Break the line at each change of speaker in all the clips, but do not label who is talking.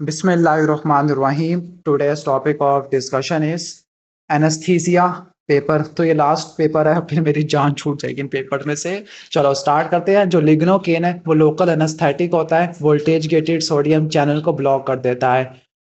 बिस्मिल्लाहिर्रहमानिर्रहीम। Today's topic of discussion is anaesthesia paper. तो ये लास्ट पेपर है, फिर मेरी जान छूट जाएगी इन पेपर में से। चलो स्टार्ट करते हैं। जो लिग्नोकेन है वो लोकल एनेस्थेटिक होता है, वोल्टेज गेटेड सोडियम चैनल को ब्लॉक कर देता है।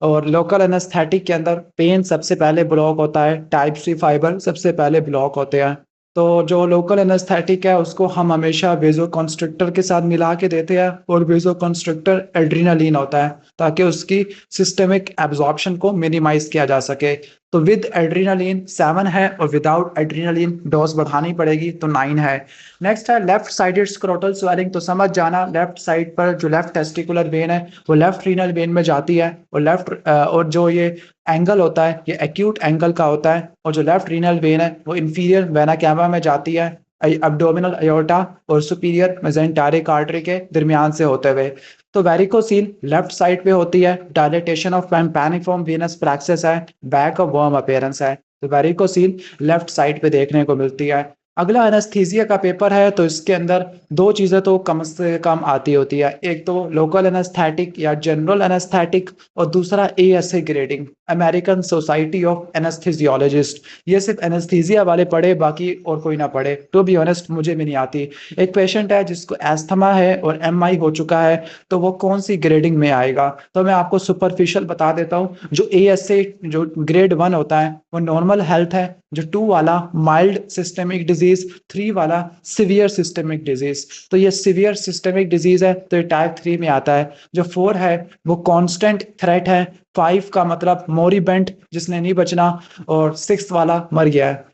और लोकल एनेस्थेटिक के अंदर पेन सबसे पहले ब्लॉक होता है, टाइप सी फाइबर सबसे पहले ब्लॉक होते हैं। तो जो लोकल एनेस्थेटिक है उसको हम हमेशा वेजो कॉन्स्ट्रिक्टर के साथ मिला के देते हैं, और वेजो कॉन्स्ट्रिक्टर एड्रीनालीन होता है ताकि उसकी सिस्टेमिक एब्जॉर्प्शन को मिनिमाइज किया जा सके। तो विद एड्रीनालीन 7 है, और विदाउट एड्रीनालीन डोज बढ़ानी पड़ेगी तो 9 है। नेक्स्ट है लेफ्ट साइडेड स्क्रोटल स्वेलिंग। तो समझ जाना, लेफ्ट साइड पर जो लेफ्ट टेस्टिकुलर वेन है वो लेफ्ट रीनल वेन में जाती है, और जो ये एंगल होता है ये एक्यूट एंगल का होता है। और जो लेफ्ट रीनल वेन है वो इंफीरियर वेना कैवा में जाती है, अब्डोमिनल अयोर्टा और सुपीरियर मेसेंटेरिक आर्टरी के दरमियान से होते हुए। तो वेरिकोसील लेफ्ट साइड पे होती है, डायलेटेशन ऑफ पैनिफॉर्म वेनस प्लेक्सस है, बैक ऑफ वर्म अपीयरेंस है। तो वेरिकोसील लेफ्ट साइड पे देखने को मिलती है। अगला एनेस्थीसिया का पेपर है, तो इसके अंदर दो चीजें तो कम से कम आती होती है। एक तो लोकल एनेस्थेटिक या जनरल एनेस्थेटिक, और दूसरा ASA grading, American society of anaesthesiologist. ये सिर्फ एनेस्थीसिया वाले पढ़े, बाकी और कोई ना पढ़े। टू बी ऑनेस्ट मुझे भी नहीं आती। एक पेशेंट है जिसको एस्थमा है और एमआई हो चुका है, तो वो कौन सी ग्रेडिंग में आएगा? तो मैं आपको सुपरफिशियल बता देता हूँ। जो एएसए जो ग्रेड 1 होता है वो नॉर्मल हेल्थ है, जो 2 वाला माइल्ड सिस्टेमिक डिजीज, 3 वाला सिवियर सिस्टेमिक डिजीज। तो ये सिवियर सिस्टेमिक डिजीज है तो ये टाइप 3 में आता है। जो 4 है वो कांस्टेंट थ्रेट है, 5 का मतलब मोरिबेंट जिसने नहीं बचना, और 6 वाला मर गया है।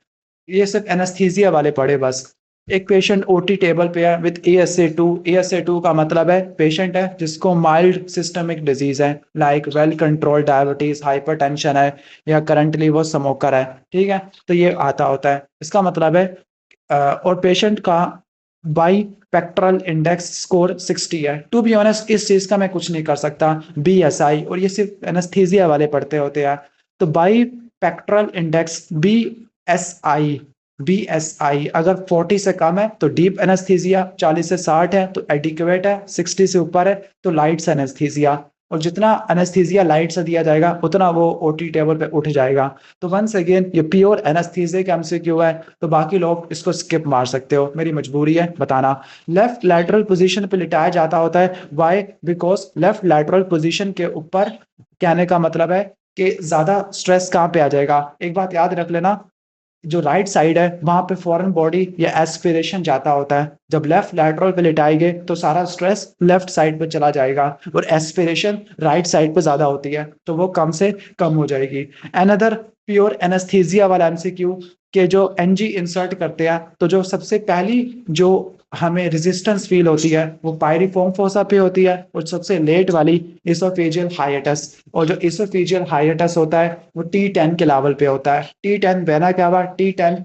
ये सिर्फ एनेस्थीसिया वाले पढ़े बस। एक पेशेंट ओटी टेबल पे है विद एएसए2। एएसए2 का मतलब है पेशेंट है जिसको माइल्ड सिस्टमिक डिजीज है, like well controlled diabetes, hypertension है, या करंटली वो स्मोकर है। ठीक है, तो ये आता होता है, इसका मतलब है। और पेशेंट का बाई पेक्ट्रल इंडेक्स स्कोर 60 है। टू बी ऑनेस्ट इस चीज का मैं कुछ नहीं कर सकता, बीएसआई, और ये सिर्फ एनेस्थीसिया वाले पढ़ते होते हैं। तो बाई पेक्ट्रल इंडेक्स BSI, BSI अगर 40 से कम है तो डीप एनेस्थीसिया, 40 से 60 है तो एडिक्वेट है, 60 से ऊपर है तो लाइट्स एनेस्थीसिया। और जितना एनेस्थीसिया लाइट से दिया जाएगा उतना वो ओटी टेबल पे उठ जाएगा। तो वंस अगेन ये प्योर एनेस्थीसिया एमसीक्यू है, तो बाकी लोग इसको स्किप मार सकते हो, मेरी मजबूरी है बताना। लेफ्ट लैटरल पोजीशन पे लिटाया जाता होता है, why? Because left lateral position के ऊपर, कहने का मतलब है कि ज्यादा स्ट्रेस कहाँ पे आ जाएगा। एक बात याद रख लेना, जो राइट साइड है वहां पे फॉरेन बॉडी या एस्पिरेशन जाता होता है। जब लेफ्ट लैटरल पे लिटाएंगे तो सारा स्ट्रेस लेफ्ट साइड पे चला जाएगा, और एस्पिरेशन राइट साइड पे ज्यादा होती है तो वो कम से कम हो जाएगी। अनदर प्योर एनेस्थीसिया वाला एमसीक्यू, के जो एनजी इंसर्ट करते हैं तो जो सबसे पहली जो हमें रेजिस्टेंस फील होती है वो पायरिफॉर्म फोसा पे होती है, और सबसे लेट वाली इसोफेजियल हाइएटस। और जो इसोफेजियल हाइएटस होता है वो T10 के लेवल पे होता है। T10 vena cava, T10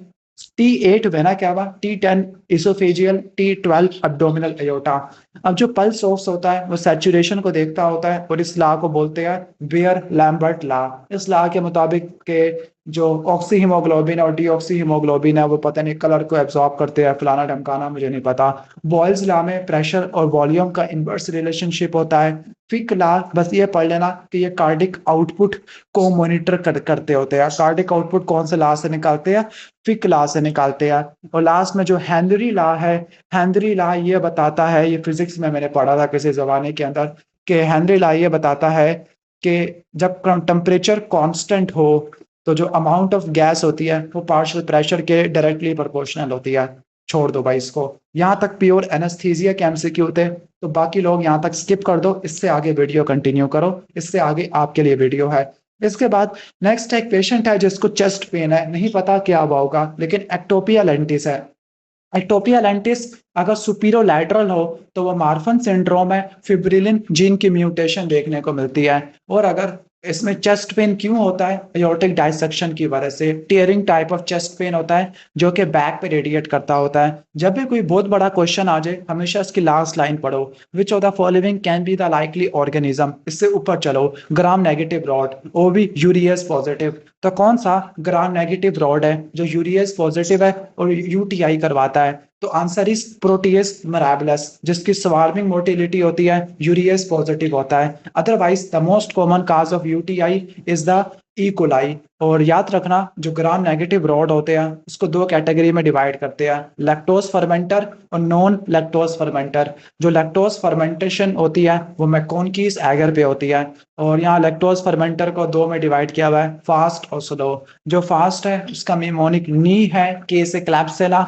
T8 vena cava, T10 oesophageal, T12 abdominal aorta. अब जो पल्स सोर्स होता है वो सैचुरेशन को देखता होता है, और इस लॉ को बोलते हैं बियर लैम्बर्ट लॉ। इस लॉ के मुताबिक के जो ऑक्सी हीमोग्लोबिन और डीऑक्सी हीमोग्लोबिन है वो पता नहीं कलर को एब्जॉर्ब करते हैं, फलाना ढमकाना मुझे नहीं पता। बॉयल्स लॉ में प्रेशर और वॉल्यूम का इनवर्स रिलेशनशिप होता है। फिक लॉ बस ये पढ़ लेना कि ये कार्डिक आउटपुट को मॉनिटर करते होते हैं। कार्डिक आउटपुट कौन से लॉ से निकालते हैं? फिक लॉ से निकालते हैं। और लास्ट में जो हेनरी लॉ है, हेनरी लॉ ये बताता है, ये फिजिक्स में मैंने पढ़ा था किसी जमाने के अंदर, कि हेनरी लॉ ये बताता है कि जब टेम्परेचर कांस्टेंट हो तो जो अमाउंट ऑफ गैस होती है वो पार्शियल प्रेशर के डायरेक्टली प्रोपोर्शनल होती है। छोड़ दो भाई इसको, यहाँ तक प्योर एनेस्थीसिया के एमसीक्यू थे, तो बाकी लोग यहाँ तक स्किप कर दो, इससे आगे वीडियो कंटिन्यू करो, इससे आगे आपके लिए वीडियो है। इसके बाद नेक्स्ट एक पेशेंट है जिसको चेस्ट पेन है, नहीं पता क्या हुआ होगा, लेकिन एक्टोपिया लेंटिस है। एक्टोपिया लेंटिस अगर सुपीरो लैटरल हो तो वो मार्फन सिंड्रोम है, फिब्रिलिन जीन की म्यूटेशन देखने को मिलती है। और अगर इसमें चेस्ट पेन क्यों होता है? एयोर्टिक डायसेक्शन की वजह से tearing type of chest pain होता है, जो कि बैक पे रेडिएट करता होता है। जब भी कोई बहुत बड़ा क्वेश्चन आ जाए हमेशा इसकी लास्ट लाइन पढ़ो, which of the following can be the likely organism. इससे ऊपर चलो, ग्राम नेगेटिव रॉड, वो भी यूरियस पॉजिटिव। तो कौन सा ग्राम नेगेटिव रॉड है जो यूरियस पॉजिटिव है और यूटीआई करवाता है? तो आंसर इज प्रोटियस मिराबिलस, जिसकी स्वार्मिंग मोटिलिटी होती है यूरियस पॉजिटिव होता है। Otherwise the most common cause of UTI is the E coli. और याद रखना, जो ग्राम नेगेटिव रॉड होते हैं उसको दो कैटेगरी में डिवाइड करते हैं, लैक्टोज फर्मेंटर और नॉन लैक्टोज फर्मेंटर। जो लैक्टोज फर्मेंटेशन होती है वो मैकोनकीज एगर पे होती है, और यहाँ लैक्टोज फर्मेंटर को दो में डिवाइड किया हुआ है, फास्ट और स्लो। जो फास्ट है उसका निमोनिक नी है, के से क्लैप्सेला,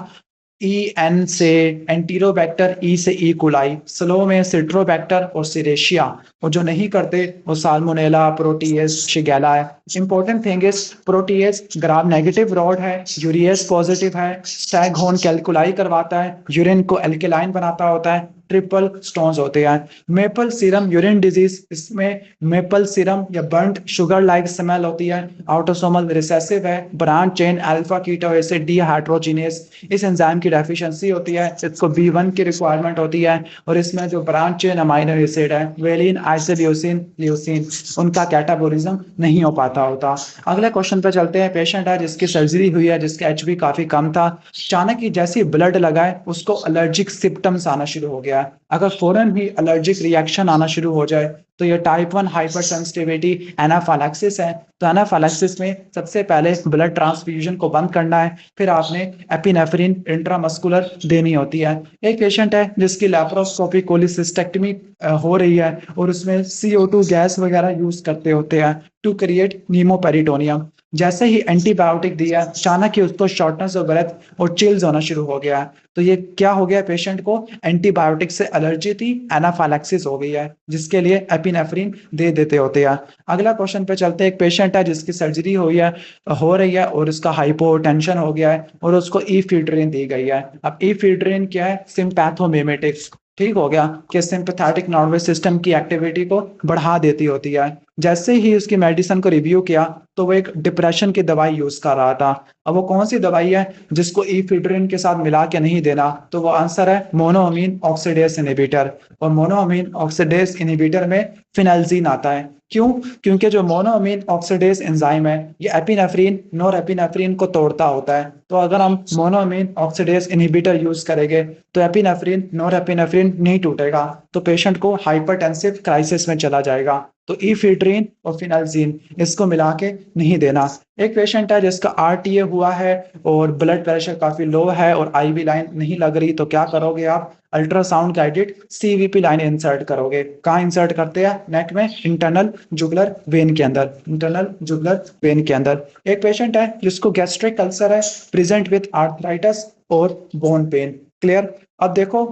ई एन से एंटीरोबैक्टर, ई से ई कुलाई, स्लो में सिट्रोबैक्टर और सिरेशिया। और जो नहीं करते वो साल्मोनेला, प्रोटीएस, शिगेला है। Important thing is protease gram negative rod है, यूरियस पॉजिटिव है, स्टैगहोर्न कैलकुलाई करवाता है, यूरिन को एल्केलाइन बनाता होता है, ट्रिपल स्टोन्स होते हैं। मेपल सीरम यूरिन डिजीज, इसमें मेपल सीरम या बर्न्ट शुगर लाइक स्मेल होती है, ऑटोसोमल रिसेसिव है, branch chain alpha keto acid dehydrogenase, इस एंजाइम की डेफिशिएंसी होती है, इसको B1 की रिक्वायरमेंट होती है। और इसमें जो ब्रांच चेन अमाइनो एसिड है वेलिन, आइसोल्यूसिन, ल्यूसिन, उनका कैटाबोलिज्म नहीं हो पाता होता। अगले क्वेश्चन पे चलते हैं। पेशेंट है जिसकी सर्जरी हुई है, जिसका HB काफी कम था, अचानक ही जैसे ही ब्लड लगाए उसको एलर्जिक सिम्टम्स आना शुरू हो गया। अगर फौरन ही एलर्जिक रिएक्शन आना शुरू हो जाए तो ये टाइप 1 हाइपर सेंसिटिविटी एनाफाइलैक्सिस है। तो एनाफाइलैक्सिस में सबसे पहले ब्लड ट्रांसफ्यूजन को बंद करना है, फिर आपने एपिनेफ्रिन इंट्रामस्कुलर देनी होती है। एक पेशेंट है जिसकी लैप्रोस्कोपी कोलिसिस्टेक्टमी हो रही है और उसमें CO2 गैस वगैरह यूज करते होते हैं टू क्रिएट नीमोपेरिटोनियम। जैसे ही एंटीबायोटिक दिया, अचानक ही उसको शॉर्टनेस ऑफ ब्रेथ और चिल्स होना शुरू हो गया। तो ये क्या हो गया, पेशेंट को एंटीबायोटिक से एलर्जी थी, एनाफाइलैक्सिस हो गई है, जिसके लिए एपिनेफ्रिन दे देते होते हैं। अगला क्वेश्चन पे चलते हैं। एक पेशेंट है जिसकी सर्जरी हो रही है और उसका हाइपोटेंशन हो गया है और उसको ईफीड्रिन दी गई है। अब ईफीड्रिन क्या है, सिम्पैथोमिमेटिक्स, ठीक हो गया, कि सिंपैथेटिक नर्वस सिस्टम की एक्टिविटी को बढ़ा देती होती है। जैसे ही उसकी मेडिसिन को रिव्यू किया तो वो एक डिप्रेशन की दवाई यूज कर रहा था। अब वो कौन सी दवाई है जिसको ईफीड्रिन के साथ मिला के नहीं देना, तो वो आंसर है मोनोअमीन ऑक्सीडेज इनहिबिटर। और मोनोअमीन ऑक्सीडेज इनहिबिटर में फिनाइलजीन आता है। क्यों? क्योंकि जो मोनोअमीन ऑक्सीडेज एंजाइम है ये एपिनेफ्रिन, नॉरएपिनेफ्रिन को तोड़ता होता है। तो अगर हम मोनोअमीन ऑक्सीडेज इनहिबिटर यूज करेंगे तो एपिनेफ्रिन, नॉरएपिनेफ्रिन नहीं टूटेगा, तो पेशेंट को हाइपरटेंसिव क्राइसिस में चला जाएगा। तो ईफीड्रिन और फिनाइलजीन इसको मिला के नहीं देना। एक पेशेंट है जिसका RTA हुआ है और ब्लड प्रेशर काफी लो है और IV लाइन नहीं लग रही, तो क्या करोगे आप, ultrasound guided CVP line insert करोगे। कहाँ इंसर्ट करते हैं, नेक में, इंटरनल जुगुलर वेन के अंदर, इंटरनल जुगुलर वेन के अंदर। एक पेशेंट है जिसको गैस्ट्रिक अल्सर है, प्रेजेंट विद आर्थराइटिस और बोन पेन। क्लियर? अब देखो,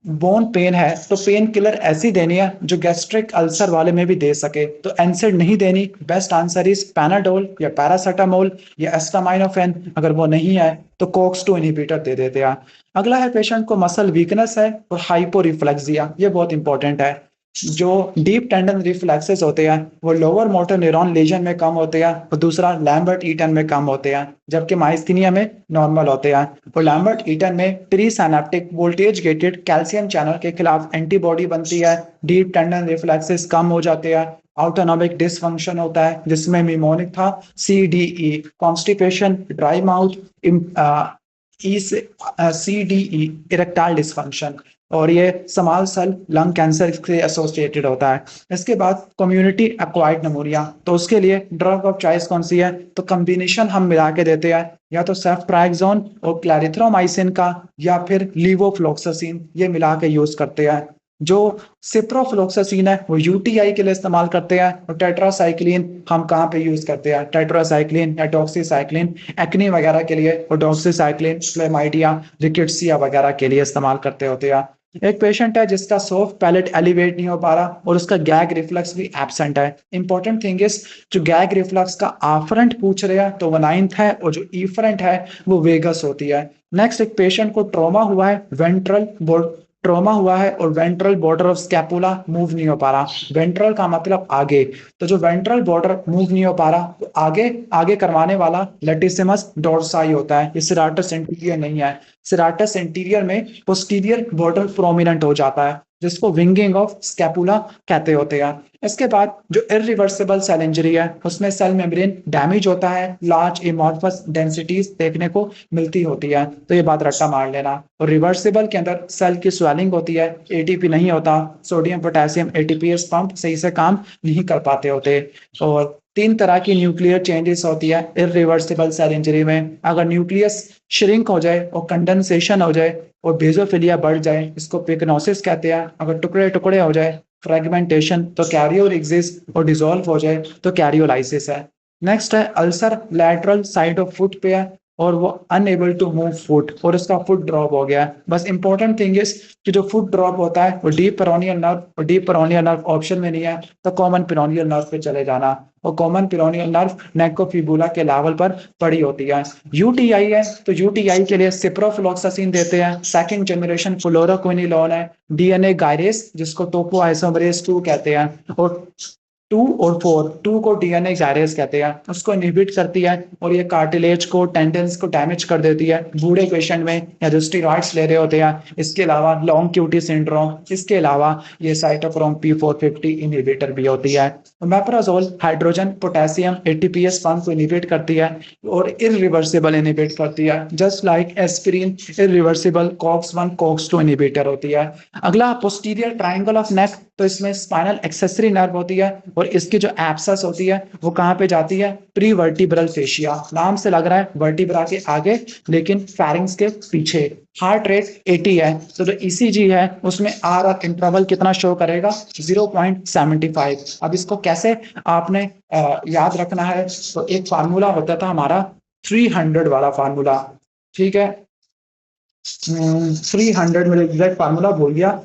बोन पेन है तो पेन किलर ऐसी देनी है जो गैस्ट्रिक अल्सर वाले में भी दे सके, तो एनसेड नहीं देनी। बेस्ट आंसर इज पैनाडोल या पैरासिटामोल या एस्टामाइनोफेन। अगर वो नहीं है तो COX-2 इनहिबिटर दे देते हैं। अगला है, पेशेंट को मसल वीकनेस है और हाइपोरिफ्लेक्सिया, ये बहुत इंपॉर्टेंट है। जो डीप टेंडन रिफ्लेक्सेस होते हैं वो लोअर मोटर न्यूरॉन लीजन में कम होते हैं और दूसरा लैम्बर्ट ईटन में कम होते हैं, जबकि माइस्थीनिया में नॉर्मल होते हैं। और लैम्बर्ट ईटन में pre synaptic voltage gated calcium channel के खिलाफ एंटीबॉडी बनती है, डीप टेंडन रिफ्लेक्सेस कम हो जाते हैं, ऑटोनॉमिक डिसफंक्शन होता है जिसमें निमोनिक था, CDE, constipation, dry mouth, CDE, erectile dysfunction, और ये स्मॉल सेल लंग कैंसर से एसोसिएटेड होता है। इसके बाद कम्युनिटी एक्वायर्ड निमोनिया, तो उसके लिए ड्रग ऑफ चॉइस कौन सी है, तो कॉम्बिनेशन हम मिला के देते हैं, या तो सेफ्ट्राइक्सोन और क्लैरिथ्रोमाइसिन का, या फिर लीवोफ्लोक्सासिन, ये मिला के यूज करते हैं। जो सिप्रोफ्लोक्सासिन है वो UTI के लिए इस्तेमाल करते हैं, और टेट्रासाइक्लिन हम कहाँ पे यूज करते हैं, टेट्रासाइक्लिन या डॉक्सीसाइक्लिन एक्ने वगैरह के लिए, और डॉक्सीसाइक्लिन क्लेमाइडिया, रिकेट्सिया वगैरह के लिए इस्तेमाल करते होते हैं। एक पेशेंट है जिसका सॉफ्ट पैलेट एलिवेट नहीं हो पा रहा और उसका गैग रिफ्लक्स भी एब्सेंट है। इंपॉर्टेंट थिंग इज, जो गैग रिफ्लक्स का आफरेंट पूछ रहे हैं तो वो 9th है, और जो ईफरेंट है वो वेगस होती है। नेक्स्ट, एक पेशेंट को ट्रॉमा हुआ है, ट्रॉमा हुआ है और ventral border of scapula move नहीं हो पा रहा। वेंट्रल का मतलब आगे, तो जो वेंट्रल बॉर्डर मूव नहीं हो पा रहा तो आगे आगे करवाने वाला लेटिसिमस डोर्साई होता है, ये सिराटस इंटीरियर नहीं है। सिराटस इंटीरियर में पोस्टीरियर बॉर्डर प्रोमिनेंट हो जाता है। जिसको विंगिंग ऑफ स्कैपुला कहते होते हैं। इसके बाद जो इरिवर्सिबल सेल इंजरी है उसमें सेल मेम्ब्रेन डैमेज होता है, लार्ज एमॉर्फस डेंसिटीज देखने को मिलती होती है, तो ये बात रट्टा मार लेना। और रिवर्सिबल के अंदर सेल की स्वेलिंग होती है, एटीपी नहीं होता, सोडियम पोटेशियम एटीपीएस पंप सही से काम नहीं कर पाते होते। और तीन तरह की न्यूक्लियर चेंजेस होती है इरिवर्सिबल सेल इंजरी में। अगर न्यूक्लियस श्रिंक हो जाए और कंडेंसेशन हो जाए और बेजोफिलिया बढ़ जाए, इसको पिग्नोसिस कहते हैं। अगर टुकड़े टुकड़े हो जाए, फ्रेगमेंटेशन, तो कैरियोलिसिस, और डिसॉल्व हो जाए तो कैरियोलाइसिस है। नेक्स्ट है ulcer lateral side of foot पे है और वो अनएबल टू मूव फुट और उसका फुट ड्रॉप हो गया है। बस इंपॉर्टेंट थिंग इज कि जो फुट ड्रॉप होता है वो डीप पेरोनियल नर्व, और डीप पेरोनियल नर्व ऑप्शन में नहीं है तो कॉमन पेरोनियल नर्व पे चले जाना। और कॉमन पेरोनियल नर्व नेक और फिबुला के लेवल पर पड़ी होती है। यूटीआई है तो यूटीआई के लिए सिप्रोफ्लोक्सासिन देते हैं, सेकंड जनरेशन फ्लोरोक्विनिलोन है, डीएनए गायरेस जिसको टोपो आइसोमरेज 2 कहते हैं, और 2 को डीएनए गायरेज कहते हैं, उसको इनहिबिट करती है और ये कार्टिलेज को, टेंडेंस को डैमेज कर देती है बूढ़े पेशेंट में या जो स्टेरॉइड्स ले रहे होते हैं। इसके अलावा लॉन्ग क्यूटी सिंड्रोम, इसके अलावा ये साइटोक्रोम P450 इनहिबिटर भी होती है। मेप्राजोल हाइड्रोजन पोटेशियम एटीपीएस पंप को इनहिबिट करती है और इरिवर्सिबल इनहिबिट करती है, just like aspirin irreversible COX-1 COX-2 inhibitor होती है। अगला पोस्टीरियर ट्रायंगल ऑफ नेक, तो इसमें स्पाइनल एक्सेसरी नर्व होती है और इसकी जो एब्सस होती है वो कहाँ पे जाती है, प्री वर्टिब्रल फेशिया। नाम से लग रहा है वर्टिब्रा के आगे लेकिन फेरिंग्स के पीछे। हार्ट रेट 80 है तो जो ईसीजी है उसमें आर और इंटरवल कितना शो करेगा, 0.75। अब इसको कैसे आपने याद रखना है, तो एक फार्मूला होता था हमारा 300 वाला फार्मूला, ठीक है। 300 मेरे एग्जैक्ट फार्मूला भूल गया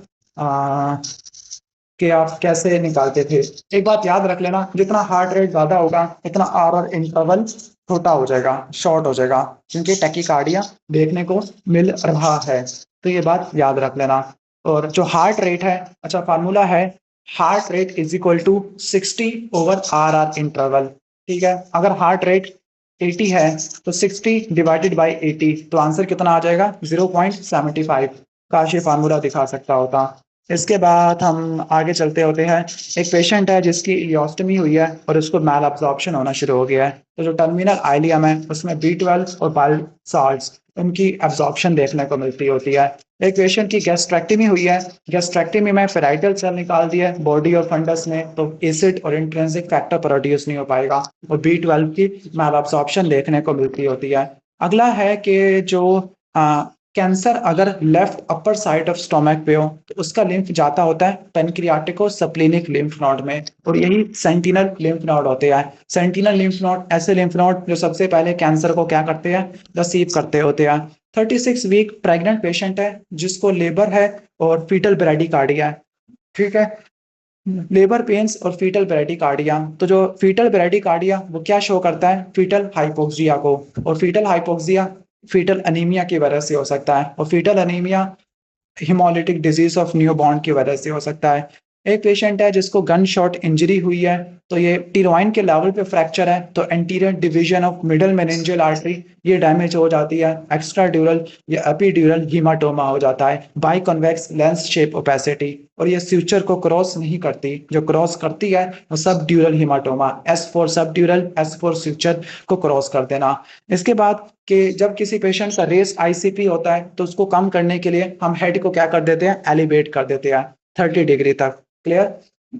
कि आप कैसे निकालते थे। एक बात याद रख लेना, जितना हार्ट रेट ज्यादा होगा उतना आर और इंटरवल छोटा हो जाएगा, शॉर्ट हो जाएगा, क्योंकि टैकीकार्डिया देखने को मिल रहा है, तो ये बात याद रख लेना। और जो हार्ट रेट है, अच्छा फार्मूला है heart rate is equal to 60 over R R interval, ठीक है। अगर हार्ट रेट 80 है तो 60 डिवाइडेड बाई 80, तो आंसर कितना आ जाएगा, 0.75। काश ये फार्मूला दिखा सकता होता। इसके बाद हम आगे चलते होते हैं। एक पेशेंट है जिसकी इलियोस्टमी हुई है और उसको मैल अब्जॉर्प्शन होना शुरू हो गया है, तो जो टर्मिनल आइलियम है उसमें B12 और बाइल साल्ट्स, उनकी एब्जॉर्प्शन देखने को मिलती होती है। एक पेशेंट की गैस्ट्रेक्टमी हुई है, गैस्ट्रेक्टमी में फेराइटल सेल निकाल दिया है बॉडी और फंडस ने, तो एसिड और इंट्रिंसिक फैक्टर प्रोड्यूस नहीं हो पाएगा और B12 की मैल अब्जॉर्प्शन देखने को मिलती होती है। अगला है कि जो कैंसर अगर left upper side of stomach पे हो तो उसका लिम्फ जाता होता है पेनक्रियाटिको सप्लिनिक लिम्फ नोड में, और यही सेंटिनल लिम्फ नोड होते हैं। सेंटिनल लिम्फ नोड ऐसे लिम्फ नोड जो सबसे पहले कैंसर को क्या करते हैं, रिसीव करते होते हैं। 36 वीक प्रेग्नेंट पेशेंट है जिसको लेबर है और फीटल ब्रेडिकार्डिया है, ठीक है। लेबर पेन्स और फीटल ब्रेडिकार्डिया, तो जो फीटल ब्रेडिकार्डिया वो क्या शो करता है, फीटल हाइपोक्सिया को, और फीटल हाइपोक्सिया फीटल अनीमिया की वजह से हो सकता है, और fetal anaemia haemolytic disease of newborn की वजह से हो सकता है। एक पेशेंट है जिसको गन शॉट इंजरी हुई है, तो ये टिरोइन के लेवल पे फ्रैक्चर है, तो anterior division of middle meningeal artery ये डैमेज हो जाती है, एक्स्ट्रा ड्यूरल या एपिड्यूरल हीमाटोमा हो जाता है, by convex lens shape opacity, और ये फ्यूचर को क्रॉस नहीं करती, जो क्रॉस करती है वो सब ड्यूरल हीमाटोमा, S4 सब ड्यूरल, S4 फ्यूचर को क्रॉस कर देना। इसके बाद कि जब किसी पेशेंट का रेस आईसीपी होता है तो उसको कम करने के लिए हम हेड को क्या कर देते हैं, एलिवेट कर देते हैं 30 डिग्री तक, क्लियर।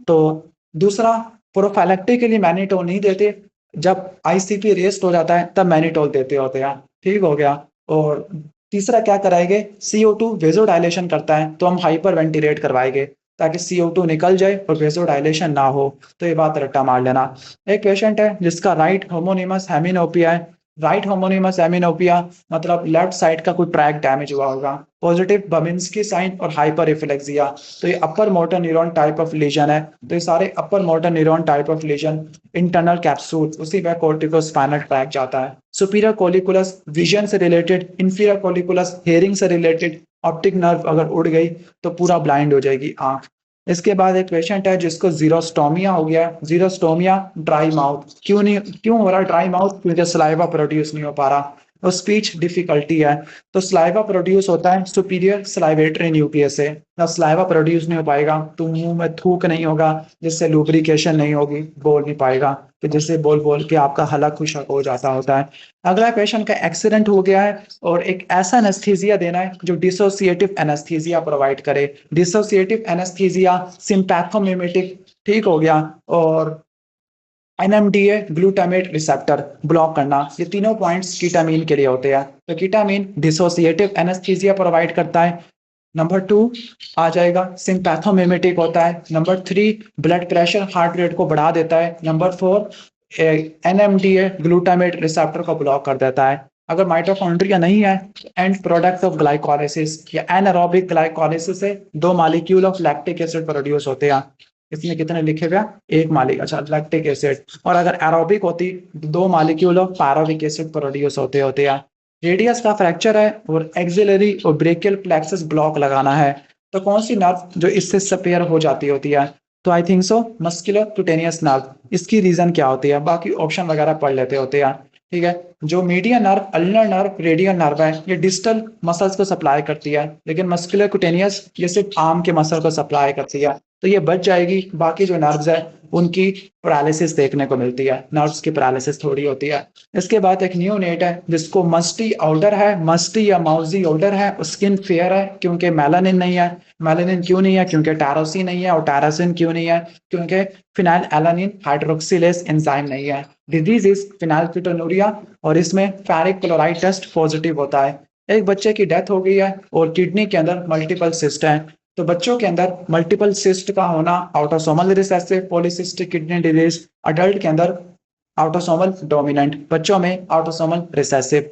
तो दूसरा, प्रोफाइलेक्टिक के लिए मैनिटोल नहीं देते, जब आईसीपी रेस्ट हो जाता है तब मैनिटोल देते होते हैं, ठीक हो गया। और तीसरा क्या कराएंगे, CO2 वेजोडाइलेशन करता है तो हम हाइपर वेंटिलेट करवाएंगे ताकि CO2 निकल जाए और वेजोडाइलेशन ना हो, तो ये बात रट्टा मार लेना। एक पेशेंट है जिसका राइट होमोनिमस हेमिनोपिया है, राइट होमोनिमस एमिनोपिया मतलब लेफ्ट साइड का कोई ट्रैक डैमेज हुआ होगा, पॉजिटिव बमिंस्की साइन और हाइपर रिफ्लेक्सिया, तो ये upper motor neuron type of legion है, तो ये सारे upper motor neuron type of legion internal capsule उसी में कोर्टिकोस्पाइनल ट्रैक जाता है। सुपीरियर कोलिकुलस विजन से रिलेटेड, इंफीरियर कोलिकुलस हेयरिंग से रिलेटेड, ऑप्टिक नर्व अगर उड़ गई तो पूरा ब्लाइंड हो जाएगी आंख। इसके बाद एक पेशेंट है जिसको जीरोस्टोमिया हो गया, जीरोस्टोमिया ड्राई माउथ, क्यों हो रहा ड्राई माउथ, क्योंकि सलाइवा प्रोड्यूस नहीं हो पा रहा। और स्पीच डिफिकल्टी है। तो सलाइवा प्रोड्यूस होता है सुपीरियर सलाइवेटरी न्यूक्लियस से। जब सलाइवा प्रोड्यूस नहीं हो पाएगा तो मुंह में थूक नहीं होगा, जिससे लुब्रिकेशन नहीं होगी, बोल नहीं पाएगा, तो जिससे बोल बोल के आपका हलक खुशक हो जाता होता है। अगला पेशेंट का एक्सीडेंट हो गया है और एक ऐसा एनेस्थीसिया देना है जो डिसोसिएटिव एनेस्थीसिया प्रोवाइड करे। डिसोसिएटिव एनेस्थीसिया सिंपैथोमिमेटिक ठीक हो गया, और एनएमडीए ग्लूटामेट रिसेप्टर ब्लॉक करना, ये तीनों पॉइंट्स कीटामीन के लिए होते हैं। तो कीटामीन डिसोसिएटिव एनेस्थीसिया प्रोवाइड करता है। नंबर 2 आ जाएगा सिंपैथोमिमेटिक होता है। Number 3 blood pressure heart rate को बढ़ा देता है। नंबर 4 एनएमडीए ग्लूटामेट रिसेप्टर को ब्लॉक कर देता है। अगर माइटोकॉन्ड्रिया नहीं है तो एंड प्रोडक्ट ऑफ ग्लाइकोलाइसिस या एनारोबिक ग्लाइकोलाइसिस से 2 molecule of lactic acid produce होते हैं। इसमें कितने लिखे हुए हैं? एक मालिक, अच्छा लैक्टिक एसिड। और अगर एरोबिक होती तो 2 molecule of pyruvic acid produce होते हैं। रेडियस का फ्रैक्चर है और एक्सिलरी और ब्रेकियल प्लेक्सस ब्लॉक लगाना है। तो कौन सी नर्व जो इससे सपेयर हो जाती होती है? तो आई थिंक सो मस्कुलर क्यूटेनियस नर्व। इसकी रीजन क्या होती है? बाकी ऑप्शन वगैरह पढ़ लेते होते हैं। ठीक है, जो median nerve, ulnar nerve, radial nerve है, ये डिस्टल मसल्स को सप्लाई करती है, लेकिन मस्कुलर क्यूटेनियस ये सिर्फ आर्म के मसल को सप्लाई करती है, तो ये बच जाएगी। बाकी जो नर्व्स है उनकी पैरालिसिस देखने को मिलती है, नर्व्स की पैरालिसिस थोड़ी होती है। इसके बाद एक न्यूनेट है जिसको मस्टी ऑर्डर है, मस्टी या माउजी ऑर्डर है, स्किन फेयर है क्योंकि मेलानिन नहीं है। मेलानिन क्यों नहीं है? क्योंकि टायरोसिन नहीं है। और टायरोसिन क्यों नहीं है? क्योंकि फिनाइलएलानिन हाइड्रोक्सिलेज एंजाइम नहीं है। डिजीज इज फिनाइलकीटोनुरिया और इसमें फेरिक क्लोराइड टेस्ट पॉजिटिव होता है। एक बच्चे की डेथ हो गई है और किडनी के अंदर मल्टीपल सिस्ट है। तो बच्चों के अंदर मल्टीपल सिस्ट का होना autosomal recessive polycystic kidney disease, adult के अंदर ऑटोसोमल डोमिनेंट, बच्चों में ऑटोसोमल रिसेसिव।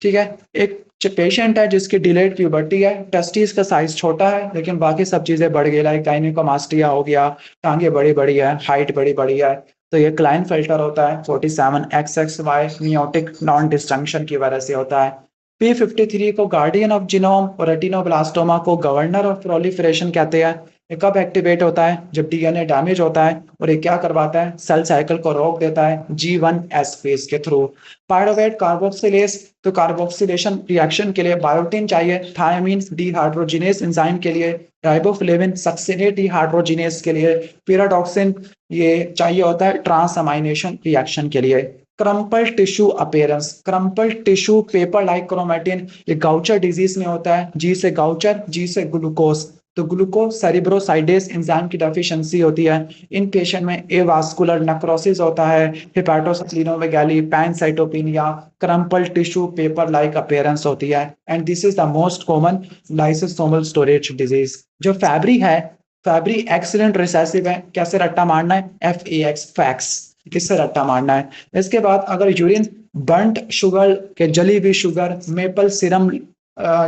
ठीक है, एक पेशेंट है जिसकी डिलेड प्यूबर्टी है, टेस्टिस का साइज छोटा है लेकिन बाकी सब चीजें बढ़ गई, लाइक गायनेकोमास्टिया हो गया, टांगे बड़ी बड़ी है, हाइट बड़ी बड़ी है। तो ये क्लाइन फिल्टर होता है 47XXY मियोटिक नॉन डिस्टंक्शन की वजह से होता है। P53 को गार्डियन ऑफ जीनोम और रेटिनोब्लास्टोमा को गवर्नर ऑफ प्रोलिफरेशन कहते हैं। ये कब एक्टिवेट होता है? जब डीएनए डैमेज होता है, और ये क्या करवाता है? सेल साइकिल को रोक देता है G1S फेज के थ्रू। पायरुवेट कार्बोक्सिलेज, तो कार्बोक्सिलेशन रिएक्शन के लिए बायोटिन चाहिए, थायमीन डिहाइड्रोजिनेज एंजाइम के लिए, राइबोफ्लेविन सक्सिनेट डिहाइड्रोजिनेज के लिए, pyridoxine ये चाहिए होता है ट्रांसअमाइनेशन रिएक्शन के लिए। Crumple tissue appearance, crumple tissue paper like chromatin, ये गाउचर डिजीज में होता है। जी से गाउचर, जी से ग्लूकोज, तो ग्लूकोज सेरिब्रोसाइडेस एंजाइम की डेफिशिएंसी होती है। इन पेशेंट में एवास्कुलर नेक्रोसिस होता है, hepatosplenomegaly, pancytopenia, crumple tissue paper like appearance होती है। And this is the most common lysosomal storage disease. जो फैब्री है, फैब्री एक्सीडेंट रिसेसिव है। कैसे रट्टा मारना है? FAX फैक्स, किससे रट्टा मारना है। इसके बाद अगर यूरिन बर्न्ट शुगर के जली हुई sugar, maple syrup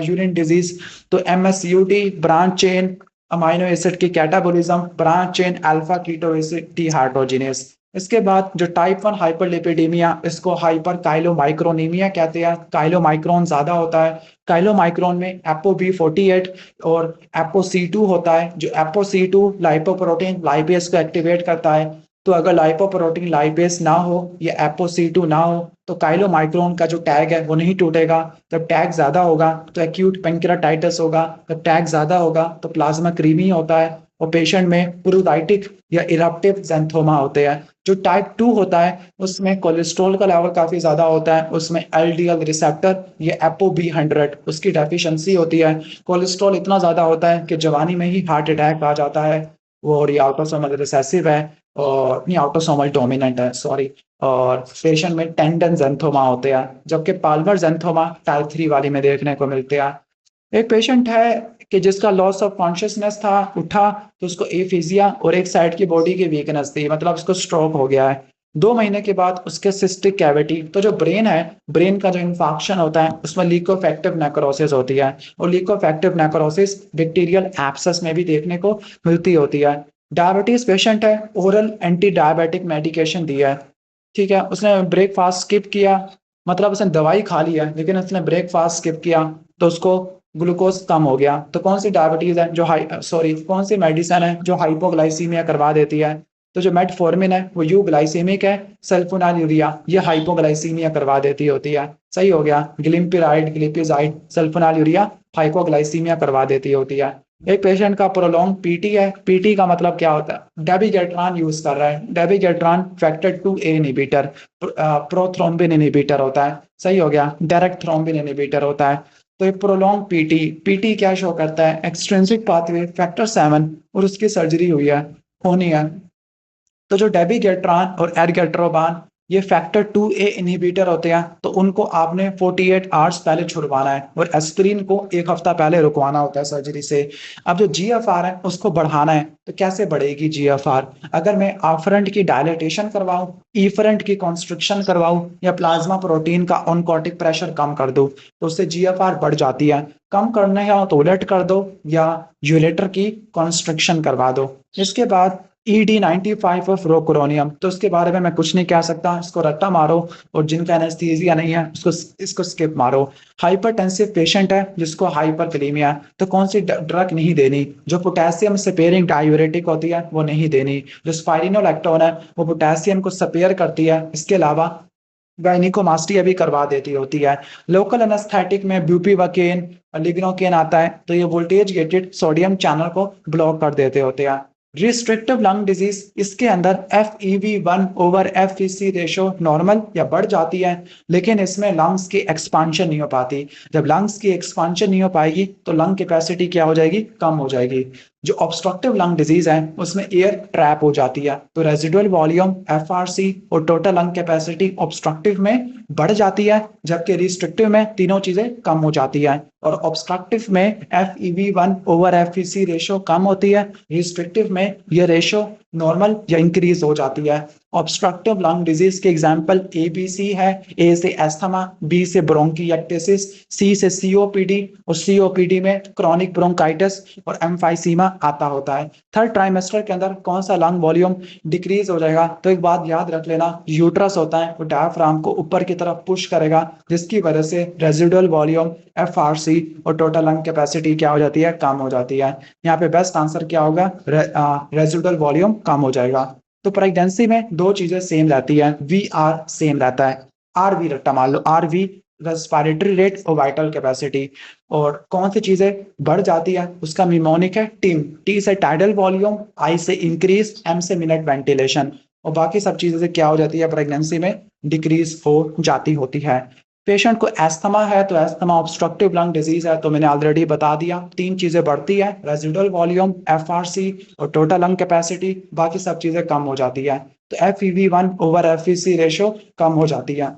urine disease, तो MSUD branch chain amino acid की catabolism, branch chain alpha keto acid dehydrogenase. इसके बाद जो टाइप 1 हाइपरलिपिडीमिया, इसको हाइपर काइलोमाइक्रोनीमिया कहते हैं। काइलोमाइक्रोन ज्यादा होता है। काइलोमाइक्रोन में ApoB48 और ApoC2 होता है। जो ApoC2 लाइपोप्रोटीन लाइपेज को एक्टिवेट करता है। तो अगर लाइपोप्रोटीन लाइपेज ना हो या ApoC2 ना हो तो काइलोमाइक्रोन का जो टैग है वो नहीं टूटेगा। जब टैग ज्यादा होगा तो एक्यूट पेंक्रेटाइटिस होगा, जब टैग ज्यादा होगा तो प्लाज्मा क्रीमी होता है, और पेशेंट में प्लूराइटिक या इरप्टिव ज़ैंथोमा होते हैं। जो टाइप 2 होता है उसमें कोलेस्ट्रॉल का लेवल काफी ज्यादा होता है, उसमें LDL रिसेप्टर ये ApoB100 उसकी डेफिशिएंसी होती है। कोलेस्ट्रॉल इतना ज्यादा होता है कि जवानी में ही हार्ट अटैक आ जाता है। वो, और ये ऑटोसोमल रिसेसिव है, और नहीं ऑटोसोमल डोमिनेंट है, सॉरी। और पेशेंट में टेंडन ज़ैंथोमा होते हैं, जबकि पाल्मर ज़ैंथोमा टाइप 3 वाली में देखने को मिलते हैं। एक पेशेंट है कि जिसका लॉस ऑफ कॉन्शियसनेस था, उठा तो उसको एफिजिया और एक साइड की बॉडी की वीकनेस थी, मतलब उसको स्ट्रोक हो गया है। 2 महीने के बाद उसके सिस्टिक कैविटी, तो जो ब्रेन है, ब्रेन का जो इंफाक्शन होता है उसमें लीकोफेक्टिव नेक्रोसिस होती है, और लीकोफेक्टिव नेक्रोसिस बैक्टीरियल एब्सेस में भी देखने को मिलती होती है। डायबिटीज पेशेंट है, ओरल एंटी डायबिटिक मेडिकेशन दिया है। ठीक है, उसने ब्रेकफास्ट स्किप किया, मतलब उसने दवाई खा लिया लेकिन उसने ब्रेकफास्ट स्किप किया, तो उसको ग्लूकोज कम हो गया। तो कौन सी डायबिटीज है जो हाई, सॉरी कौन सी मेडिसिन है जो हाइपोग्लाइसीमिया करवा देती है? तो जो मेटफॉर्मिन है वो यूग्लाइसेमिक है, सल्फोनाइलूरिया ये हाइपोग्लाइसीमिया करवा देती होती है। सही हो गया, ग्लिम्पिराइड, ग्लिपिजाइड, सल्फोनाइलूरिया हाइपोग्लाइसीमिया करवा देती होती है। एक पेशेंट का प्रोलॉन्ग पीटी है, पीटी का मतलब क्या होता है, डेबिगेट्रान यूज कर रहा है, dabigatran factor 2A inhibitor, prothrombin inhibitor होता है। सही हो गया, डायरेक्ट थ्रोम्बिन इनहिबिटर होता है। तो ये प्रोलॉन्ग पीटी, पीटी क्या शो करता है, एक्सट्रिंसिक पाथवे फैक्टर 7 और उसकी सर्जरी हुई है, होनी है। तो जो डेबिगेट्रान और एरगेट्रोबान ये फैक्टर 2A इनहिबिटर होते हैं, तो उनको आपने 48 आवर्स पहले छुड़वाना है और एस्पिरिन को एक हफ्ता पहले रुकवाना होता है सर्जरी से। अब जो जीएफआर है उसको बढ़ाना है, तो कैसे बढ़ेगी जीएफआर, अगर मैं आफरंट की डायलेटेशन करवाऊं, ईफरंट की कॉन्स्ट्रिक्शन करवाऊं या प्लाज्मा प्रोटीन का ऑनकोटिक प्रेशर कम कर दूं, तो उससे जीएफआर बढ़ जाती है। कम करना है तो उलट कर दो या यूलेटर की कॉन्स्ट्रिक्शन करवा दो। इसके बाद ED95 ऑफ रोकोरोनियम, तो उसके बारे में मैं कुछ नहीं कह सकता, इसको रट्टा मारो और जिनका एनेस्थीसिया नहीं है उसको इसको स्किप मारो। हाइपरटेंसिव पेशेंट है जिसको हाइपरकलीमिया है, तो कौन सी ड्रग नहीं देनी, जो पोटेशियम स्पेयरिंग डायूरेटिक होती है वो नहीं देनी, जो स्पाइरिनोलैक्टोन है वो पोटेशियम को स्पेयर करती है, इसके अलावा गायनिकोमास्टिया भी करवा देती होती है। लोकल एनेस्थेटिक में ब्यूपीवाकेन, लिग्नोकेन आता है, तो ये वोल्टेज गेटेड सोडियम चैनल को ब्लॉक कर देते होते हैं। रिस्ट्रिक्टिव लंग डिजीज, इसके अंदर FEV1/FVC रेशो नॉर्मल या बढ़ जाती है, लेकिन इसमें लंग्स की एक्सपांशन नहीं हो पाती। जब लंग्स की एक्सपांशन नहीं हो पाएगी तो लंग कैपेसिटी क्या हो जाएगी, कम हो जाएगी। जो ऑब्स्ट्रक्टिव लंग डिजीज है उसमें एयर ट्रैप हो जाती है, तो रेजिडुअल वॉल्यूम FRC और टोटल लंग कैपेसिटी ऑब्स्ट्रक्टिव में बढ़ जाती है, जबकि रिस्ट्रिक्टिव में तीनों चीजें कम हो जाती है। और ऑब्स्ट्रक्टिव में FEV1/FVC रेशो कम होती है, रिस्ट्रिक्टिव में ये रेशो नॉर्मल या इंक्रीज हो जाती है। ऑब्स्ट्रक्टिव लंग डिजीज के एग्जांपल ABC है, A से एस्थमा, B से ब्रोंकिएक्टिसिस, C से COPD और COPD में क्रॉनिक ब्रोंकाइटिस और एम्फाइसीमा आता होता है। थर्ड ट्राइमेस्टर के अंदर कौन सा लंग वॉल्यूम डिक्रीज हो जाएगा, तो एक बात याद रख लेना, यूट्रस होता है वो डायफ्राम को ऊपर की तरफ पुश करेगा, जिसकी वजह से रेजिडुअल वॉल्यूम FRC और टोटल लंग कैपेसिटी क्या हो जाती है, कम हो जाती है। यहाँ पे बेस्ट आंसर क्या होगा, रेजिडुअल वॉल्यूम कम हो जाएगा। तो प्रेगनेंसी में दो चीजें सेम रहती है, VR सेम रहता है, RV रट्टा मान लो, RV रेस्पिरेटरी रेट और वाइटल कैपेसिटी। और कौन सी चीजें बढ़ जाती है, उसका निमोनिक है टिम, T से टाइडल वॉल्यूम, I से इंक्रीज, M से मिनट वेंटिलेशन, और बाकी सब चीजें से क्या हो जाती है, प्रेगनेंसी में डिक्रीज हो जाती होती है। पेशेंट को एस्थमा है तो एस्थमा ऑब्स्ट्रक्टिव लंग डिजीज है, तो मैंने ऑलरेडी बता दिया, तीन चीजें बढ़ती है, रेजिडुअल वॉल्यूम, FRC और टोटल लंग कैपेसिटी, बाकी सब चीजें कम हो जाती है। तो FEV1/FVC रेशो कम हो जाती है।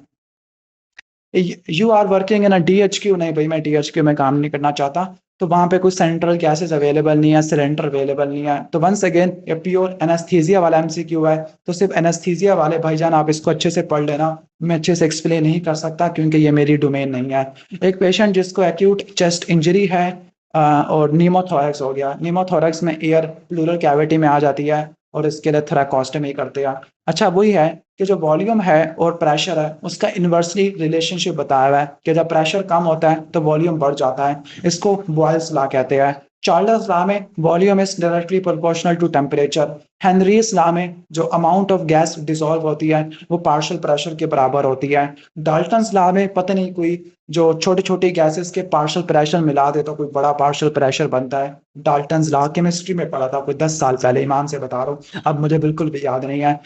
You are working in DHQ, नहीं भाई मैं DHQ में काम नहीं करना चाहता, तो वहां पे कुछ सेंट्रल गैसेस अवेलेबल नहीं है, सिलेंडर अवेलेबल नहीं है। तो वंस अगेन ये प्योर एनेस्थीसिया वाला MCQ है, तो सिर्फ एनेस्थीसिया वाले भाईजान आप इसको अच्छे से पढ़ लेना, मैं अच्छे से एक्सप्लेन नहीं कर सकता क्योंकि ये मेरी डोमेन नहीं है। एक पेशेंट जिसको एक्यूट चेस्ट इंजरी है और नीमोथोरैक्स हो गया, नीमोथोरैक्स में एयर प्लूरल कैविटी में आ जाती है और इसके लिए थोरैकोस्टमी करते हैं। अच्छा वही है कि जो वॉल्यूम है और प्रेशर है उसका इन्वर्सली रिलेशनशिप बताया हुआ है कि जब प्रेशर कम होता है तो वॉल्यूम बढ़ जाता है, इसको बॉयल्स लॉ कहते हैं। चार्ल्स लॉ में volume is directly proportional to temperature. Henry's law में जो अमाउंट ऑफ गैस डिसॉल्व होती है वो पार्शियल प्रेशर के बराबर होती है। डाल्टन्स लॉ में पता नहीं कोई जो छोटी छोटी गैसेस के पार्शियल प्रेशर मिला दे तो कोई बड़ा पार्शियल प्रेशर बनता है। डाल्टन्स लॉ केमिस्ट्री में पढ़ा था कोई 10 साल पहले, ईमान से बता रहा हूँ, अब मुझे बिल्कुल भी याद नहीं है।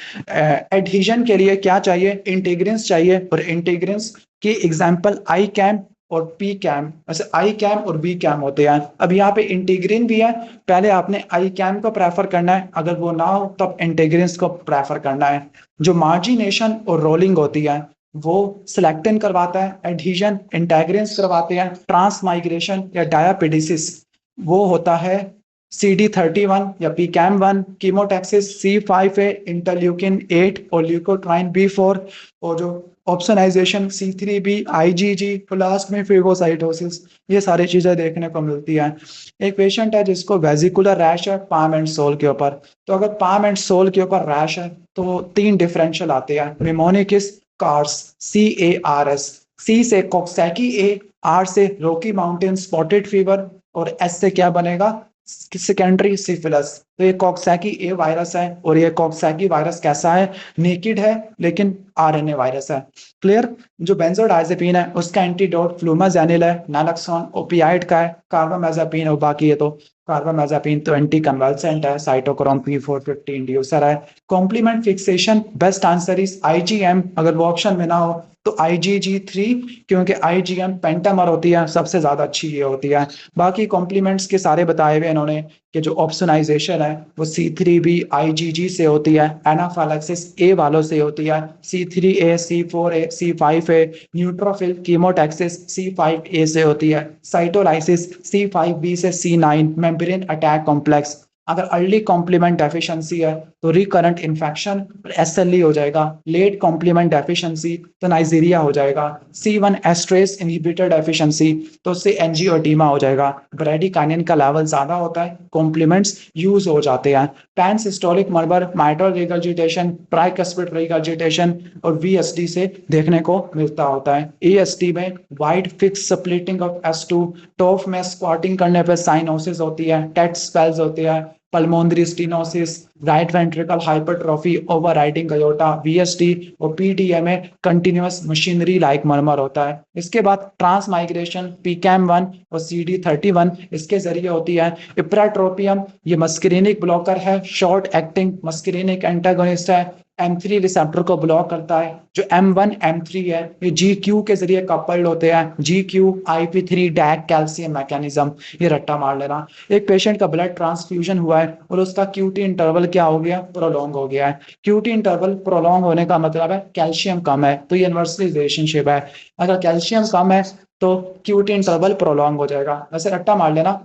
एडहीजन के लिए क्या चाहिए, इंटीग्रेंस चाहिए, और इंटीग्रेंस की एग्जांपल आई कैम और पी कैम, वैसे आई कैम और बी कैम होते हैं। अब यहाँ पे इंटीग्रिन भी है, पहले आपने आई कैम को प्रेफर करना है, अगर वो ना हो तब इंटीग्रिंस को प्रेफर करना है। जो मार्जिनेशन और रोलिंग होती है वो सिलेक्टिन करवाता है, एडहीजन इंटीग्रिंस करवाते हैं, ट्रांसमाइग्रेशन या डायापिडिसिस वो होता है CD31 या PCAM1, कीमोटैक्सिस C5A, इंटरल्यूकिन 8 और ल्यूकोट्राइन B4, और जो ऑप्शनाइजेशन C3B, IgG और लास्ट में फेगोसाइटोसिस, ये सारी चीजें देखने को मिलती हैं। एक पेशेंट है जिसको वेजिकुलर रैश है पाम एंड सोल के ऊपर, तो अगर पाम एंड सोल के ऊपर रैश है तो तीन डिफरेंशियल आते हैं, निमोनिकिस, कार्स, CARS, C से कोक्सैकी A, R से रॉकी माउंटेन स्पॉटेड फीवर और S से क्या बनेगा, सेकेंडरी सिफिलिस। तो ये कॉक्सैकी ए वायरस है, और ये कॉक्सैकी वायरस कैसा है, नेकिड है लेकिन आरएनए वायरस है। क्लियर। जो बेंजोडाइजेपिन है उसका एंटीडोट फ्लूमाजेनिल है, नालक्सोन ओपियाइड का है, कार्बामेजापिन, और बाकी ये तो कार्बामेजापिन तो एंटी कन्वल्सेंट है, साइटोक्रोम P450 इंड्यूसर है। Complement fixation best answer is IgM, अगर वो ऑप्शन में ना हो तो IgG3, क्योंकि IgM पेंटामर होती है, सबसे ज्यादा अच्छी ये होती है। बाकी कॉम्प्लीमेंट्स के सारे बताए हुए इन्होंने कि जो ऑप्शनाइजेशन है वो C3B IgG से होती है, एनाफाइलैक्सिस ए वालों से होती है, C3A C4A C5A, neutrophil chemotaxis C5A से होती है, साइटोलाइसिस C5B से C9, मेम्ब्रेन अटैक कॉम्प्लेक्स। अगर अर्ली कॉम्प्लीमेंट डेफिशिएंसी है तो रिकरेंट इन्फेक्शन SLE हो जाएगा, लेट कॉम्प्लीमेंट डेफिशिएंसी तो नाइजीरिया हो जाएगा, C1 एस्ट्रेस इनहिबिटर डेफिशिएंसी तो उससे एंजियोडीमा हो जाएगा। ब्रेडिकाइनिन का लेवल ज्यादा होता है, कॉम्प्लीमेंट्स यूज हो जाते हैं। Pan systolic murmur, mitral regurgitation, tricuspid regurgitation और VSD से देखने को मिलता होता है। ESD में wide fix splitting of S2, टॉफ में स्क्वाटिंग करने पर साइनोसिस होती है, टेट स्पेल्स होते हैं, pulmonary stenosis, right ventricle hypertrophy, overriding aorta, VSD, और PDA में कंटिन्यूअस मशीनरी लाइक मर्मर होता है। इसके बाद ट्रांस माइग्रेशन PCAM1 और CD31 इसके जरिए होती है। इप्राट्रोपियम ये मस्करीनिक ब्लॉकर है, शॉर्ट एक्टिंग मस्करीनिक एंटागोनिस्ट है, M3 रिसेप्टर को ब्लॉक करता है। जो M1 M3 है ये GQ के जरिए कपल्ड होते हैं, GQ IP3 deck calcium mechanism, ये रट्टा मार लेना। एक पेशेंट का ब्लड ट्रांसफ्यूजन हुआ है और उसका QT इंटरवल क्या हो गया, प्रोलॉन्ग हो गया है। QT इंटरवल प्रोलॉन्ग होने का मतलब है कैल्शियम कम है, तो ये इन्वर्सली रिलेशनशिप है। अगर कैल्शियम कम है तो QT इंटरवल प्रोलॉन्ग हो जाएगा। वैसे रट्टा मार लेना,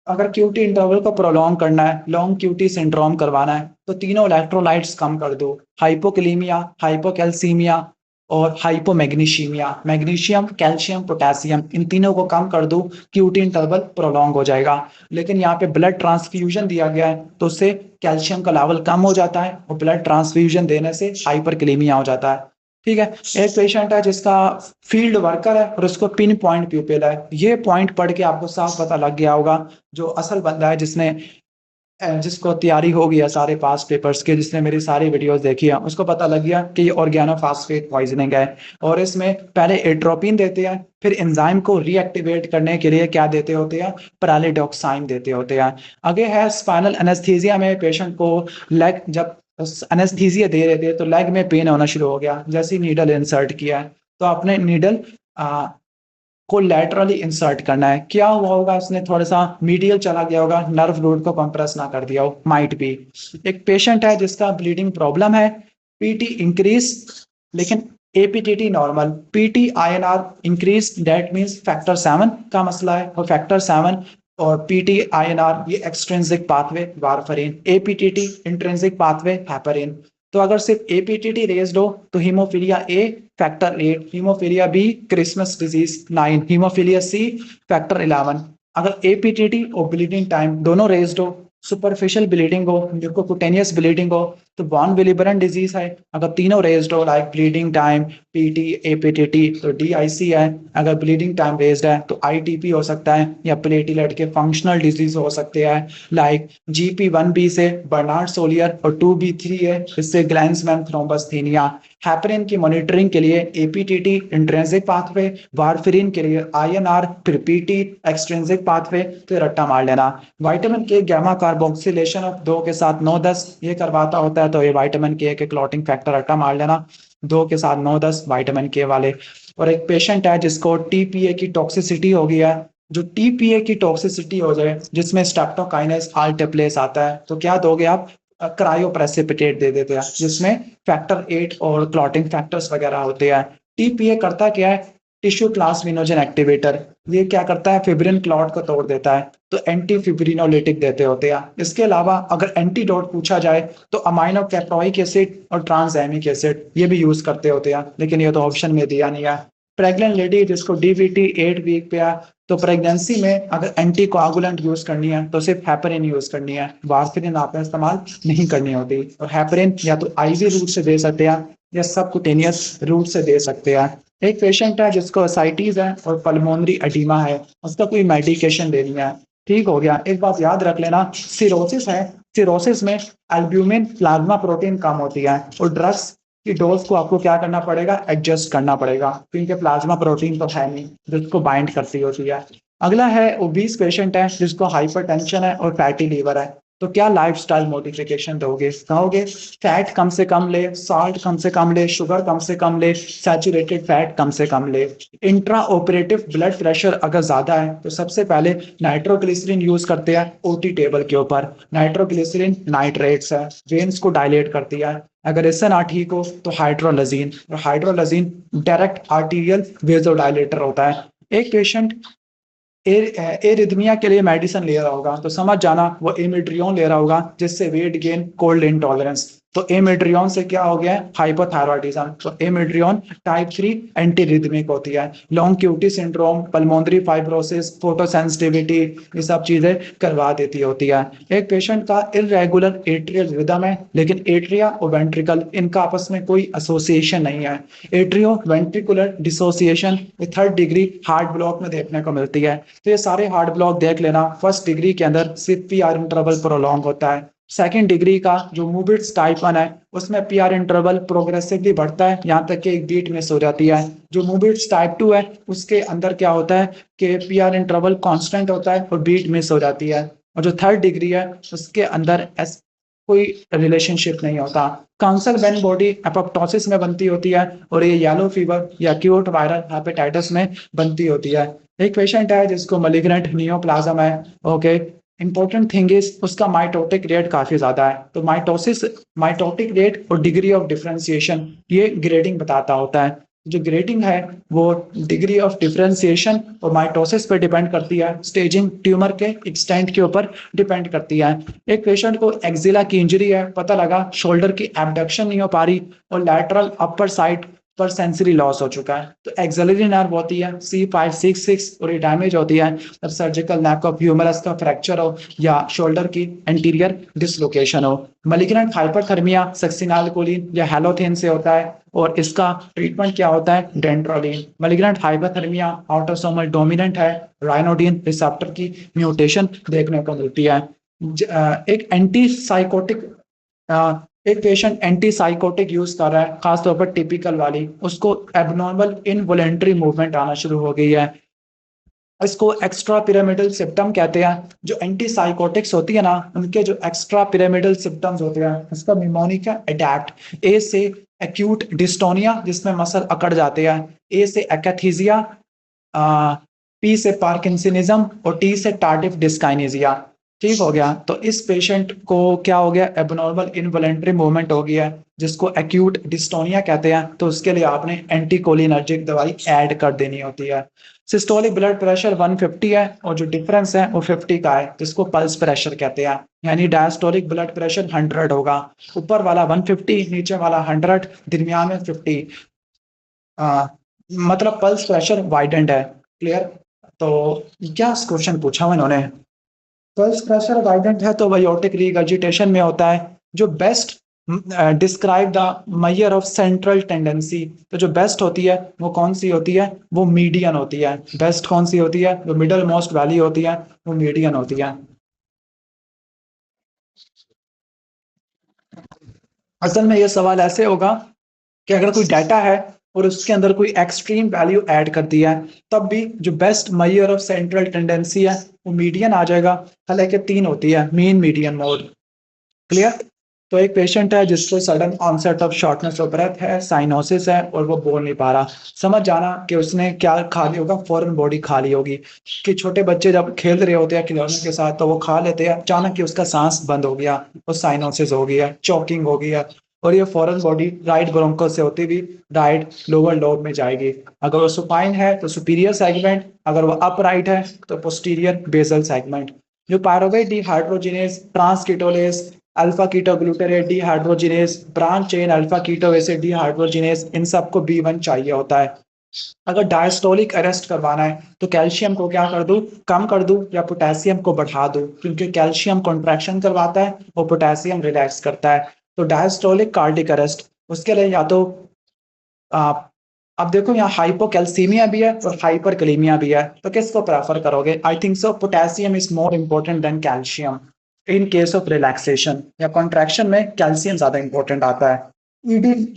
अगर QT इंटरवल को प्रोलॉन्ग करना है, लॉन्ग QT सिंड्रोम करवाना है, तो तीनों इलेक्ट्रोलाइट्स कम कर दो, हाइपोकलीमिया, हाइपोकैल्सीमिया और हाइपोमैग्नीशियमिया। मैग्नीशियम, कैल्शियम, पोटेशियम, इन तीनों को कम कर दो, QT इंटरवल प्रोलॉन्ग हो जाएगा। लेकिन यहाँ पे ब्लड ट्रांसफ्यूजन दिया गया है तो उससे कैल्शियम का लेवल कम हो जाता है और ब्लड ट्रांसफ्यूजन देने से हाइपरकलीमिया हो जाता है। ठीक है। एक पेशेंट है जिसका फील्ड वर्कर है और उसको पिन पॉइंट प्यूपिल है। ये पॉइंट पढ़ के आपको साफ पता लग गया होगा, जो असल बंदा है जिसने जिसको तैयारी हो गया सारे पास पेपर्स के, जिसने मेरी सारी वीडियोस देखी है, उसको पता लग गया कि ये ऑर्गेनोफॉस्फेट पॉइजनिंग है। और इसमें पहले एट्रोपिन देते हैं, फिर एंजाइम को रीएक्टिवेट करने के लिए क्या देते होते हैं, पैरालिडॉक्साइन देते होते हैं। आगे है स्पाइनल एनेस्थीसिया में पेशेंट को लेग, जब एनेस्थीसिया दे रहे थे तो लेग में पेन होना शुरू हो गया, जैसे ही नीडल इंसर्ट किया है तो आपने नीडल को लैटरली इंसर्ट करना है। क्या हुआ होगा, उसने थोड़ा सा मीडियल चला गया होगा, नर्व रूट को कंप्रेस ना कर दिया हो, माइट बी। एक पेशेंट है जिसका ब्लीडिंग प्रॉब्लम है, PT इंक्रीज लेकिन APTT normal, PT INR increase, that means factor 7 का मसला है। और फैक्टर 7 और PT INR ये extrinsic pathway warfarin, APTT intrinsic pathway heparin. तो अगर सिर्फ APTT रेज्ड हो तो haemophilia A factor 8, haemophilia B Christmas disease 9, haemophilia C factor 11। अगर APTT और ब्लीडिंग टाइम दोनों रेज्ड हो, सुपरफिशियल ब्लीडिंग हो, म्यूकोकुटेनियस ब्लीडिंग हो तो बॉन विलिबरन डिजीज है। अगर तीनों रेज्ड हो like bleeding time, PT, APTT तो DIC है। अगर ब्लीडिंग टाइम रेज्ड है तो ITP हो सकता है, या प्लेटलेट के फंक्शनल डिजीज हो सकते हैं लाइक GP1B से बर्नार्ड सोलियर, और 2B3 है इससे ग्लैंसमैन थ्रोम्बस्थेनिया। हेपरिन की मॉनिटरिंग के लिए APTT इंट्रिंसिक पाथवे, वारफरिन के लिए INR, फिर PT एक्सट्रिंसिक पाथवे, तो रट्टा मार लेना। विटामिन के गामा कार्बोक्सिलेशन ऑफ 2 के साथ 9-10 ये करवाता होता है, तो ये विटामिन के क्लॉटिंग फैक्टर रट्टा मार लेना, 2 के साथ 9-10 विटामिन के वाले। और एक पेशेंट है जिसको TPA की टॉक्सिसिटी हो गया है, जो TPA की टॉक्सिसिटी हो जाए जिसमें स्ट्रेप्टोकाइनेस अल्टेप्लेस आता है, तो क्या दोगे आप, क्रायोप्रेसिपिटेट दे देते हैं जिसमें फैक्टर 8 और क्लॉटिंग फैक्टर्स वगैरह होते हैं। TPA करता क्या है, टिश्यू क्लास विनोजन एक्टिवेटर, ये क्या करता है, फिब्रिन क्लॉट को तोड़ देता है, तो एंटी फिब्रिनोलिटिक देते होते हैं। इसके अलावा अगर एंटीडोट पूछा जाए तो अमाइनो कैप्रोइक एसिड और ट्रांसएमिक एसिड ये भी यूज करते होते हैं, लेकिन ये तो ऑप्शन में दिया नहीं है। प्रेग्नेंट लेडी जिसको DVT 8 वीक पे है, तो प्रेगनेंसी में अगर एंटी कोआगुलेंट यूज करनी है तो सिर्फ हेपरिन यूज करनी है, वारफरिन आपने इस्तेमाल नहीं करनी होती। और हेपरिन या तो IV रूट से दे सकते हैं या सबकुटेनियस रूट से दे सकते हैं। एक पेशेंट है जिसको एसाइटिस है और पल्मोनरी एडिमा है, उसका कोई मेडिकेशन देनी है, ठीक हो गया। एक बात याद रख लेना, सिरोसिस है, सिरोसिस में एल्ब्यूमिन प्लाज्मा प्रोटीन कम होती है और ड्रग्स की डोज को आपको क्या करना पड़ेगा, एडजस्ट करना पड़ेगा, क्योंकि प्लाज्मा प्रोटीन तो है नहीं जिसको बाइंड करती होती है। अगला है ओबीस पेशेंट है जिसको हाइपरटेंशन है और फैटी लीवर है, तो क्या लाइफस्टाइल मॉडिफिकेशन दोगे, कहोगे फैट कम से कम ले, साल्ट कम से कम ले, शुगर कम से कम ले, सैचुरेटेड फैट कम से कम ले। इंट्रा ऑपरेटिव ब्लड प्रेशर अगर ज्यादा है तो सबसे पहले नाइट्रोग्लिसरीन यूज करते हैं ओटी टेबल के ऊपर। नाइट्रोग्लिसरीन नाइट्रेट्स है, वेन्स को डायलेट करती है। अगर इससे ना ठीक हो तो हाइड्रोलजीन, और हाइड्रोलजीन डायरेक्ट आर्टीरियल वेजोडाइलेटर होता है। एक पेशेंट एरिथमिया के लिए मेडिसिन ले रहा होगा तो समझ जाना वो एमिड्रियोन ले रहा होगा जिससे वेट गेन, कोल्ड इंटॉलरेंस। तो एमिड्रियोन से क्या हो गया है, हाइपोथायरॉयडिज्म। तो एमिड्रियोन टाइप 3 एंटी रिदमिक होती है। Long QT syndrome, pulmonary fibrosis, photosensitivity, ये सब चीजें करवा देती होती है। एक पेशेंट का इरेगुलर एट्रियल रिदम है, लेकिन एट्रिया और वेंट्रिकल इनका आपस में कोई एसोसिएशन नहीं है। Atrio ventricular dissociation third degree heart block में देखने को मिलती है। तो ये सारे हार्ट ब्लॉक देख लेना। फर्स्ट डिग्री के अंदर सिर्फ पीआर इंटरवल प्रोलॉन्ग होता है। सेकंड डिग्री का जो मूविट्स टाइप 1 है उसमें पीआर इंटरवल प्रोग्रेसिवली बढ़ता है, यहाँ तक कि एक बीट मिस हो जाती है। जो मूविट्स टाइप 2 है उसके अंदर क्या होता है कि पीआर इंटरवल कांस्टेंट होता है और बीट मिस हो जाती है। और जो थर्ड डिग्री है उसके अंदर कोई रिलेशनशिप नहीं होता। काउंसल वेन बॉडी एपोप्टोसिस में बनती होती है और ये येलो फीवर या एक्यूट वायरल हेपेटाइटिस में बनती होती है। एक पेशेंट है जिसको मलिग्नेंट नियोप्लाज्म है। ओके, इंपॉर्टेंट थिंग इज उसका माइटोटिक रेट काफी ज्यादा है। तो माइटोटिक रेट और डिग्री ऑफ डिफरेंशिएशन ये ग्रेडिंग बताता होता है। जो ग्रेडिंग है वो डिग्री ऑफ डिफरेंशिएशन और माइटोसिस पे डिपेंड करती है, स्टेजिंग ट्यूमर के एक्सटेंट के ऊपर डिपेंड करती है। एक पेशेंट को एक्जिला की इंजरी है, पता लगा शोल्डर की एबडक्शन नहीं हो पा रही और लैटरल अपर साइड पर सेंसरी लॉस हो चुका है, तो एक्सिलरी नर्व होती है C566 और ये डैमेज होती है जब सर्जिकल नेक ऑफ ह्यूमरस का फ्रैक्चर हो या शोल्डर की एंटीरियर डिसलोकेशन हो। मलिग्नेंट हाइपरथर्मिया सक्सिनालकोलिन या हेलोथेन से होता है और इसका ट्रीटमेंट क्या होता है, डेंड्रोलिन। मलिग्नेंट हाइपरथर्मिया ऑटोसोमल डोमिनेंट है, राइनोडिन रिसेप्टर की म्यूटेशन देखने को मिलती है। एक एंटी साइकोटिक एक पेशेंट एंटी साइकोटिक यूज कर रहा है, खासतौर पर टिपिकल वाली, उसको एबनॉर्मल इनवॉलेंटरी मूवमेंट आना शुरू हो गई है, इसको एक्स्ट्रा पिरामिडल सिम्टम कहते हैं। जो एंटी साइकोटिक्स होती है ना उनके जो एक्स्ट्रा पिरामिडल सिम्टम्स होते हैं उसका निमोनिक है एडेप्ट। ए से एक्यूट डिस्टोनिया जिसमें मसल अकड़ जाते हैं, ए से एकैथीजिया, पी से पार्किंसनिज्म और टी से टार्डिव डिस्काइनेजिया। ठीक हो गया। तो इस पेशेंट को क्या हो गया, एबनॉर्मल इनवॉलेंटरी मूवमेंट हो गया है जिसको एक्यूट डिस्टोनिया कहते हैं। तो उसके लिए आपने एंटीकोलिनर्जिक दवाई ऐड कर देनी होती है। सिस्टोलिक ब्लड प्रेशर 150 है और जो डिफरेंस है वो 50 का है जिसको पल्स प्रेशर कहते हैं। यानी डायस्टोलिक ब्लड प्रेशर 100 होगा, ऊपर वाला 150, नीचे वाला 100, दरमियान में 50। मतलब पल्स प्रेशर वाइडेंड है। क्लियर। तो क्या क्वेश्चन पूछा हुआ इन्होंने, पल्स प्रेशर वाइडेंड है तो वायोटिक रीगर्जिटेशन में होता है। जो best describe the measure of central tendency, तो जो बेस्ट होती है वो कौन सी होती है, वो मीडियन होती है। बेस्ट कौन सी होती है, जो मिडल मोस्ट वैल्यू होती है वो मीडियन होती है। असल में ये सवाल ऐसे होगा कि अगर कोई डाटा है और उसके अंदर कोई एक्सट्रीम वैल्यू ऐड कर दिया है तब भी जो best measure of central tendency है वो मीडियन आ जाएगा। हालांकि 3 होती है, मीन मीडियन मोड। क्लियर। तो एक पेशेंट है जिसको sudden onset of shortness of breath है, साइनोसिस है और वो बोल नहीं पा रहा। समझ जाना कि उसने क्या खा लिया होगा, फॉरेन बॉडी खा ली होगी। कि छोटे बच्चे जब खेल रहे होते हैं खिलौने के साथ तो वो खा लेते हैं, अचानक कि उसका सांस बंद हो गया, वो साइनोसिस हो गया, चौकिंग हो गया और ये फॉरेन बॉडी राइट ब्रोंको से होती हुई राइट लोअर लोब में जाएगी। अगर वो सुपाइन है तो सुपीरियर सेगमेंट, अगर वो अपराइट है तो पोस्टीरियर बेसल सेगमेंट। जो pyruvate dehydrogenase, transketolase, alpha keto glutarate dehydrogenase, branch chain alpha keto acid dehydrogenase, इन सबको B1 चाहिए होता है। अगर डायस्टोलिक अरेस्ट करवाना है तो कैल्शियम को क्या कर दूं, कम कर दूं या पोटेशियम को बढ़ा दूं, क्योंकि कैल्शियम कॉन्ट्रैक्शन करवाता है और पोटेशियम रिलैक्स करता है। तो डायस्टोलिक कार्डिक अरेस्ट उसके लिए या तो अब देखो यहाँ हाइपोकैल्सीमिया भी है और हाइपरकैलेमिया भी है, तो किसको प्रेफर करोगे? I think so potassium is more important than calcium in case of relaxation या कॉन्ट्रैक्शन में कैल्शियम ज्यादा इंपॉर्टेंट आता है।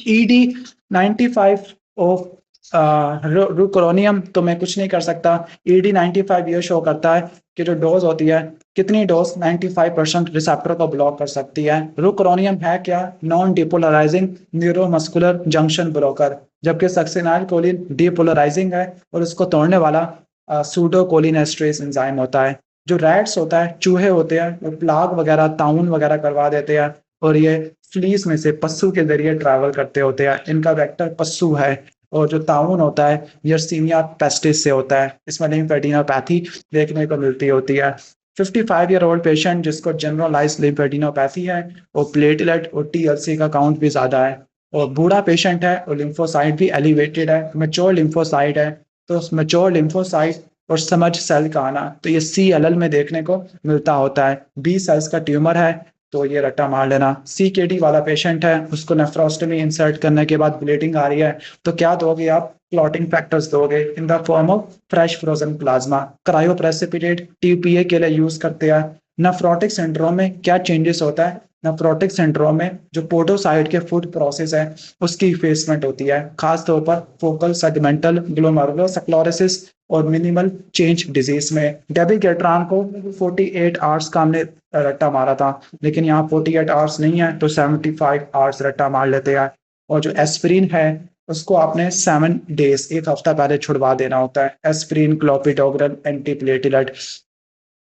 ईडी 95 ऑफ रुकोनियम तो मैं कुछ नहीं कर सकता। ईडी 95 ये शो करता है कि जो डोज होती है कितनी डोज 95% रिसेप्टर को ब्लॉक कर सकती है। रुकोनियम है क्या? Non depolarising neuromuscular junction blocker, जबकि सक्सिनाइल कोलिन डीपोलराइजिंग है और उसको तोड़ने वाला सूडोकोलिनेस्ट्रेज एंजाइम होता है। जो रैट्स होता है, चूहे होते हैं, वो प्लाग वगैरह ताउन वगैरह करवा देते हैं और ये फ्लीस में से पस्सू के जरिए ट्रैवल करते होते हैं। इनका वेक्टर पस्सू है। और जो ताउन होता है यर्सीनिया पेस्टिस से होता है। इसमें लिम्फेडिनोपैथी देखने को मिलती होती है। 55-year-old पेशेंट जिसको जनरलाइज लिम्फेडिनोपैथी है और प्लेटलेट और टीएलसी का काउंट भी ज्यादा है और बूढ़ा पेशेंट है और लिम्फोसाइट भी एलिवेटेड है, मेच्योर लिम्फोसाइट है। तो मेच्योर लिम्फोसाइट और समझ सेल का आना तो ये CLL में देखने को मिलता होता है। बी सेल्स का ट्यूमर है तो ये रट्टा मार लेना। CKD वाला पेशेंट है, उसको नेफ्रोस्टमी इंसर्ट करने के बाद ब्लीडिंग आ रही है, तो क्या दोगे आप? क्लॉटिंग फैक्टर्स दोगे in the form of fresh frozen plasma. Cryoprecipitate TPA के लिए यूज करते हैं। नेफ्रोटिक सिंड्रोम में क्या चेंजेस होता है? नेफ्रोटिक सिंड्रोम में जो पोडोसाइट के फूड प्रोसेस है उसकी इफेसमेंट होती है, खासतौर पर फोकल सेगमेंटल ग्लोमेरुलोस्क्लेरोसिस और मिनिमल चेंज डिजीज में। डेबी गेट्रान को 48 आवर्स का हमने रट्टा मारा था, लेकिन यहाँ 48 आवर्स नहीं है तो 75 आवर्स रट्टा मार लेते हैं। और जो एस्पिरिन है उसको आपने 7 डेज, एक हफ्ता पहले छुड़वा देना होता है। Aspirin, clopidogrel, antiplatelet.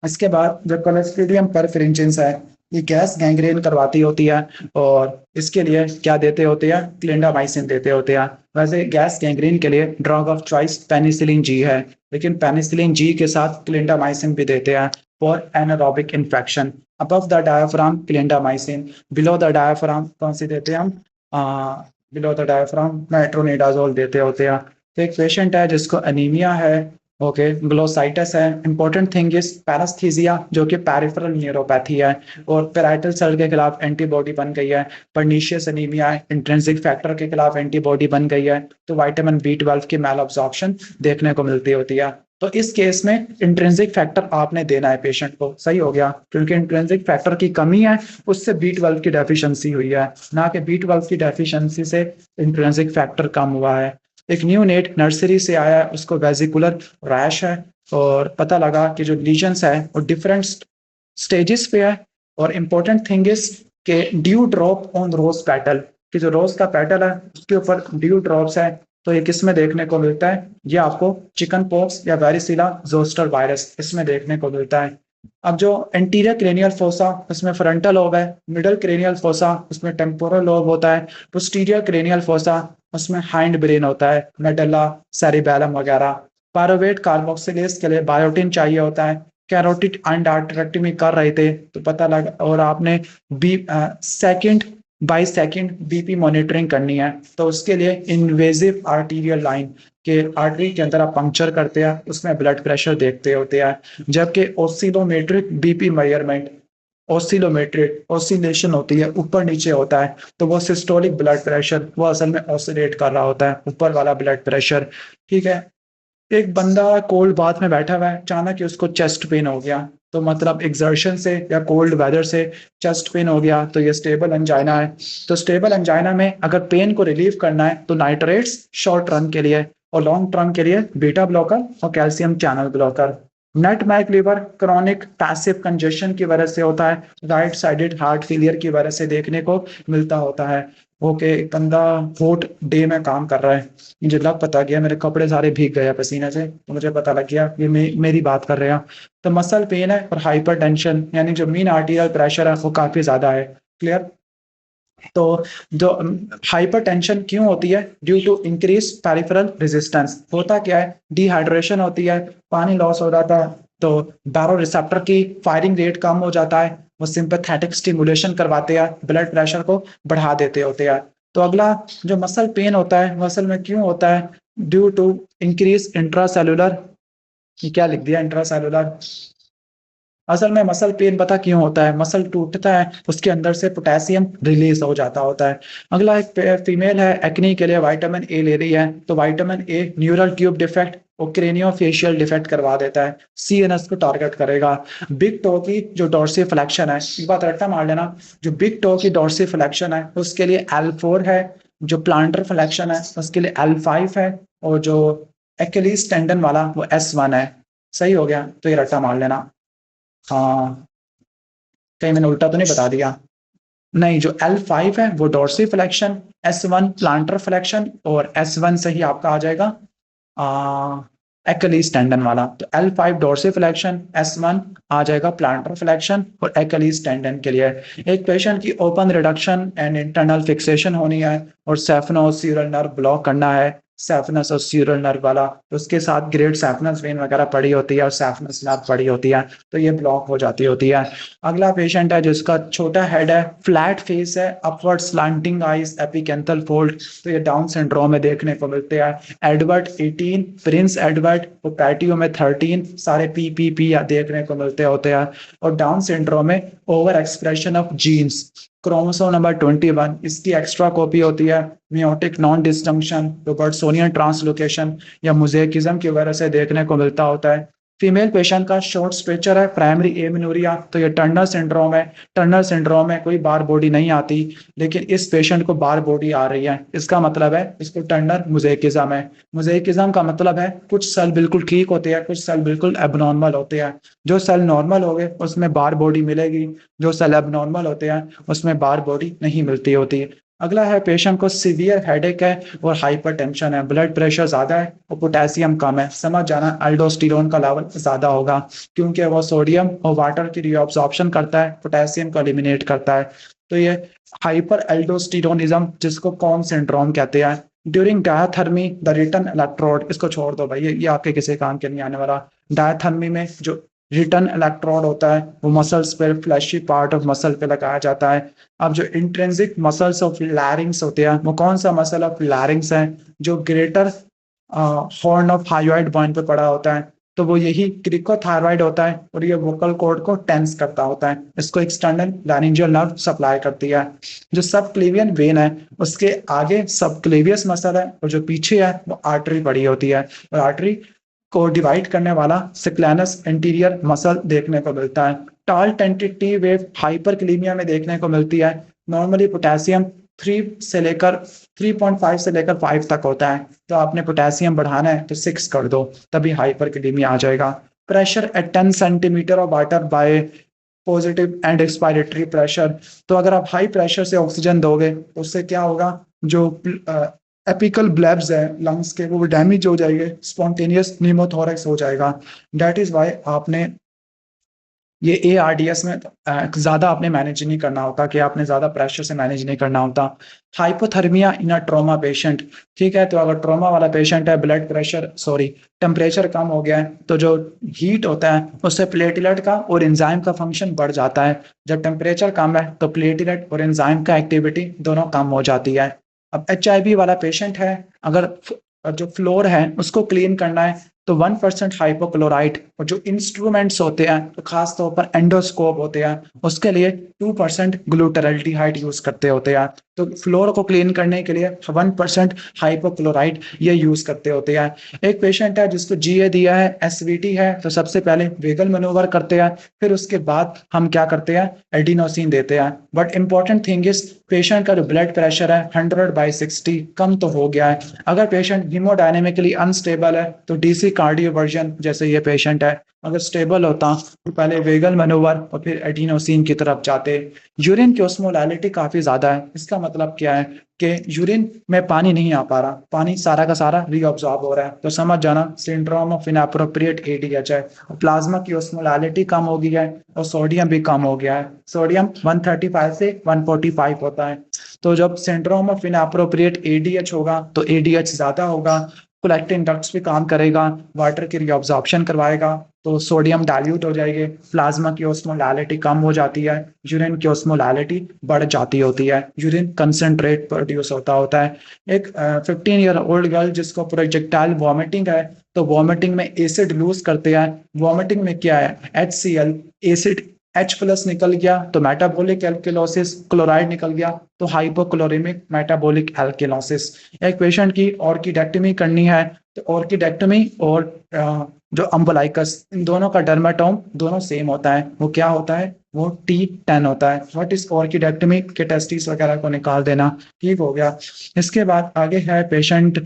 इसके बाद जो क्लोस्ट्रिडियम परफेरेंशियंस है ये गैस गैंग्रीन करवाती होती है और इसके लिए क्या देते होते हैं? क्लिंडामाइसिन देते होते हैं। वैसे गैस गैंग्रीन के लिए drug of choice penicillin G है, लेकिन पेनिसिलिन जी के साथ क्लिंडामाइसिन भी देते हैं for anaerobic infection. Above the diaphragm clindamycin, below the diaphragm कौन सी देते हैं हम? बिलो द डायाफ्राम मेट्रोनिडाजोल देते होते हैं। तो एक पेशेंट है जिसको अनीमिया है, ओके, ग्लोसाइटिस है। इंपॉर्टेंट थिंग इज पैरास्थीजिया जो कि पेरिफेरल न्यूरोपैथी है और पेराइटल सेल के खिलाफ एंटीबॉडी बन गई है। पर्नीशियस एनीमिया है, इंट्रिंसिक फैक्टर के खिलाफ एंटीबॉडी बन गई है, तो विटामिन B12 की मैल अब्जॉर्प्शन देखने को मिलती होती है। तो इस केस में इंट्रिंसिक फैक्टर आपने देना है पेशेंट को, सही हो गया, क्योंकि इंट्रिंसिक फैक्टर की कमी है उससे B12 की डेफिशिएंसी हुई है, ना कि B12 की डेफिशिएंसी से इंट्रिंसिक फैक्टर कम हुआ है। एक न्यू नेट नर्सरी से आया है, उसको वेजिकुलर रैश है और पता लगा कि जो लीजन्स है वो डिफरेंट स्टेजेस पे है। और इम्पोर्टेंट थिंग इज के dew drop on rose petal, कि जो रोज का पेटल है उसके ऊपर ड्यू ड्रॉप्स है। तो ये किस में देखने को मिलता है? ये आपको चिकन पॉक्स या वेरिसिला जोस्टर वायरस इसमें देखने को मिलता है। अब जो एंटीरियर क्रेनियल फोसा उसमें फ्रंटल लोब है, मिडल क्रेनियल फोसा उसमें टेम्पोरल लोब होता है, पोस्टीरियर क्रेनियल फोसा उसमें हाइंड ब्रेन होता है, मेडल्ला, सेरिबेलम वगैरह। पायरोवेट कार्बोक्सिलेज के लिए बायोटिन चाहिए होता है। कैरोटिड एंडार्टरेक्टमी कर रहे थे तो पता लगा, और आपने बी second by second BP monitoring करनी है, तो उसके लिए इन्वेजिव आर्टीरियल लाइन के आर्टरी के अंदर आप पंक्चर करते हैं, उसमें ब्लड प्रेशर देखते होते हैं। जबकि ऑसिलोमेट्रिक BP मेजरमेंट, ऑसिलोमेट्रिक ऑसिलेशन होती है, ऊपर नीचे होता है, तो वो सिस्टोलिक ब्लड प्रेशर वो असल में ऑसिलेट कर रहा होता है, ऊपर वाला ब्लड प्रेशर। ठीक है, एक बंदा कोल्ड बाथ में बैठा हुआ है, अचानक ही उसको चेस्ट पेन हो गया, तो मतलब एक्सर्शन से या कोल्ड वेदर से चेस्ट पेन हो गया, तो ये स्टेबल एंजाइना है। तो स्टेबल एंजाइना में अगर पेन को रिलीव करना है तो नाइट्रेट्स शॉर्ट रन के लिए, और लॉन्ग टर्म के लिए बीटा ब्लॉकर और calcium channel blocker. Nutmeg liver chronic passive congestion की वजह से होता है, राइट साइडेड हार्ट फेलियर की वजह से देखने को मिलता होता है। ओके, एक बंदा हॉट डे में काम कर रहा है, मुझे लग पता गया, मेरे कपड़े सारे भीग गए पसीने से, तो मुझे पता लग गया ये मेरी बात कर रहे हैं। तो मसल पेन है और हाइपरटेंशन, यानी जो मीन आर्टियल प्रेशर है वो काफी ज्यादा है। क्लियर? तो जो हाइपरटेंशन क्यों होती है? Due to increase peripheral resistance. होता क्या है? डिहाइड्रेशन होती है, पानी लॉस हो जाता है, तो बैरो रिसेप्टर की फायरिंग रेट कम हो जाता है, वो सिंपैथेटिक स्टिमुलेशन करवाते हैं, ब्लड प्रेशर को बढ़ा देते होते हैं। तो अगला जो मसल पेन होता है, मसल में क्यों होता है? ड्यू टू इंक्रीज इंट्रासेलुलर, ये क्या लिख दिया इंट्रासेलुलर, असल में मसल पेन पता क्यों होता है, मसल टूटता है, उसके अंदर से पोटेशियम रिलीज हो जाता होता है। अगला एक फीमेल है, एक्ने के लिए विटामिन ए ले रही है, तो vitamin A neural tube defect और क्रेनियोफेशियल डिफेक्ट करवा देता है, सीएनएस को टारगेट करेगा। बिग टो की जो डोर्सिफ्लेक्शन है, एक बात रट्टा मार लेना, जो बिग टो की डोर्सिफ्लेक्शन है उसके लिए L4 है, जो प्लांटर फ्लेक्शन है उसके लिए L5 है, और जो एक्यूलीज टेंडन वाला वो S1 है। सही हो गया, तो ये रट्टा मार लेना। हाँ, कहीं मैंने उल्टा तो नहीं बता दिया? नहीं, जो L5 है वो dorsi flexion, S1 planter flexion, और S1 से ही आपका आ जाएगा एक्लीज टेंडन वाला। तो L5 डोर्सी फ्लेक्शन, S1 आ जाएगा प्लांटर फ्लेक्शन और एक्लीज टेंडन के लिए। एक पेशेंट की open reduction and internal fixation होनी है और सेफनोसीरल नर्व ब्लॉक करना है, सेफनस और सीरल नर्व वाला, तो उसके साथ ग्रेट सेफनस वेन वगैरह पड़ी होती है और सेफनस नर्व पड़ी होती है, तो ये ब्लॉक हो जाती होती है। अगला पेशेंट है जिसका छोटा हेड है, फ्लैट फेस है, अपवर्ड स्लांटिंग आईज, एपिकेंथल फोल्ड, तो ये डाउन सिंड्रोम में देखने को मिलते हैं। एडवर्ड 18, प्रिंस एडवर्ड और पैटियो में 13, सारे पी देखने को मिलते होते हैं। और डाउन सिंड्रोम में over expression of genes, chromosome number 21 इसकी एक्स्ट्रा कॉपी होती है, meiotic non disjunction, Robertsonian translocation या मोज़ेकिज्म की वजह से देखने को मिलता होता है। फीमेल पेशेंट का शॉर्ट स्ट्रेचर है, प्राइमरी एमेनोरिया, तो ये टर्नर सिंड्रोम है। टर्नर सिंड्रोम में कोई बार बॉडी नहीं आती, लेकिन इस पेशेंट को बार बॉडी आ रही है, इसका मतलब है इसको टर्नर मोज़ेकिज्म है। मोज़ेकिज्म का मतलब है कुछ सेल बिल्कुल ठीक होते हैं, कुछ सेल बिल्कुल एबनॉर्मल होते हैं। जो सेल नॉर्मल हो गए उसमें बार बॉडी मिलेगी, जो सेल एबनॉर्मल होते हैं उसमें बार बॉडी नहीं मिलती होती। अगला है, पेशेंट को सीवियर हेडेक है और हाइपरटेंशन है, ब्लड प्रेशर ज्यादा है और पोटेशियम कम है। समझ जाना अल्डोस्टेरोन का लेवल ज्यादा होगा, क्योंकि वो सोडियम और वाटर की रीअब्सॉर्प्शन करता है, पोटेशियम को एलिमिनेट करता है। तो ये हाइपर एल्डोस्टेरोनिज्म, जिसको कॉन सिंड्रोम कहते हैं। During diathermy the return electrode, इसको छोड़ दो भाई, ये आपके किसी काम के नहीं आने वाला। डायथर्मी में जो रिटर्न इलेक्ट्रोड होता है वो मसल्स पे, फ्लैशी पार्ट ऑफ मसल पे लगाया जाता है। अब जो इंट्रिंसिक मसल्स ऑफ लैरिंग्स होते हैं, वो कौन सा मसल ऑफ लैरिंग्स है? जो ग्रेटर हॉर्न ऑफ हाइयोइड पॉइंट पे पड़ा होता है, तो वो यही क्रिकोथायरॉइड होता है और ये वोकल कॉर्ड को टेंस करता होता है। इसको एक्सटर्नल लैरिंजियल नर्व सप्लाई करती है। जो सबक्लेवियन वेन है उसके आगे सबक्लेवियस मसल है और जो पीछे है वो आर्टरी पड़ी होती है, और आर्टरी को डिवाइड करने वाला सिक्लेनस एंटीरियर मसल देखने को मिलता है। टाल टेंटिटी वेव हाइपरक्लीमिया में देखने को मिलती है। नॉर्मली पोटेशियम 3.5 से लेकर 5 तक होता है, तो आपने पोटेशियम बढ़ाना है तो 6 कर दो, तभी हाइपरक्लीमिया आ जाएगा। Pressure at 10 centimetre of water bye positive and expiratory pressure, तो अगर आप हाई प्रेशर से ऑक्सीजन दोगे तो उससे क्या होगा, जो एपिकल ब्लैब्स है लंग्स के वो डैमेज हो जाएंगे, स्पॉन्टेनियस न्यूमोथोरैक्स हो जाएगा। दैट इज वाई आपने ये ARDS में ज्यादा आपने मैनेज नहीं करना होता, कि आपने ज्यादा प्रेशर से मैनेज नहीं करना होता। Hypothermia in a trauma patient, ठीक है, तो अगर ट्रॉमा वाला पेशेंट है, ब्लड प्रेशर सॉरी टेम्परेचर कम हो गया है, तो जो हीट होता है उससे प्लेटलेट का और एंजाइम का फंक्शन बढ़ जाता है। जब टेम्परेचर कम है तो प्लेटलेट और एंजाइम का एक्टिविटी दोनों कम हो जाती है। अब HIV वाला पेशेंट है, अगर जो फ्लोर है उसको क्लीन करना है, तो 1% हाइपोक्लोराइट, और जो इंस्ट्रूमेंट्स होते हैं तो खास तौर पर एंडोस्कोप होते हैं, उसके लिए 2% ग्लूटाराल्डिहाइड यूज करते होते हैं। तो फ्लोर को क्लीन करने के लिए 1% हाइपोक्लोराइड ये यूज करते होते हैं। एक पेशेंट है जिसको GA दिया है, SVT है, तो सबसे पहले वेगल मैनूवर करते हैं, फिर उसके बाद हम क्या करते हैं, एडिनोसिन देते हैं। But important thing is patient का जो ब्लड प्रेशर है 100/60 कम तो हो गया है। अगर पेशेंट हीमोडायनेमिकली अनस्टेबल है तो DC कार्डियोवर्जन, जैसे ये पेशेंट है, अगर स्टेबल होता तो पहले वेगल मैनूवर और फिर एडिनोसिन की तरफ जाते। यूरिन की ओस्मोलैलिटी काफी ज्यादा है, इसका मतलब क्या है कि यूरिन में पानी नहीं आ पा रहा, पानी सारा का सारा रीअब्सॉर्ब हो रहा है, तो समझ जाना सिंड्रोम ऑफ इनएप्रोप्रिएट ADH है। प्लाज्मा की ओस्मोलैलिटी कम हो गई है और सोडियम भी कम हो गया है, सोडियम 135 से 145 होता है। तो जब सिंड्रोम ऑफ इनएप्रोप्रिएट ADH होगा तो ADH ज्यादा होगा, कोलेक्टिंग डक्ट्स भी काम करेगा, वाटर की रीअब्जॉर्प्शन करवाएगा, तो सोडियम डाइल्यूट हो जाएगी, प्लाज्मा की ऑस्मोलैरिटी कम हो जाती है, यूरिन की ऑस्मोलैरिटी बढ़ जाती होती है, यूरिन कंसंट्रेट प्रोड्यूस होता है। एक 15 ईयर ओल्ड गर्ल जिसको प्रोजेक्टाइल वॉमिटिंग है, तो वॉमिटिंग में एसिड लूज करते हैं। वॉमिटिंग में क्या है, HCl एसिड, H+ निकल गया तो मेटाबॉलिक एल्किलोसिस, क्लोराइड निकल गया तो हाइपोक्लोरेमिक मेटाबॉलिक एल्किलोसिस। एक पेशेंट की ऑर्किडेक्टमी करनी है, तो ऑर्किडेक्टमी और जो अम्बलाइकस, इन दोनों का डर्माटोम दोनों सेम होता है, वो क्या होता है, वो T10 होता है। व्हाट इज ऑर्किडेक्टमी, के टेस्टिस वगैरह को निकाल देना, ठीक हो गया। इसके बाद आगे है patient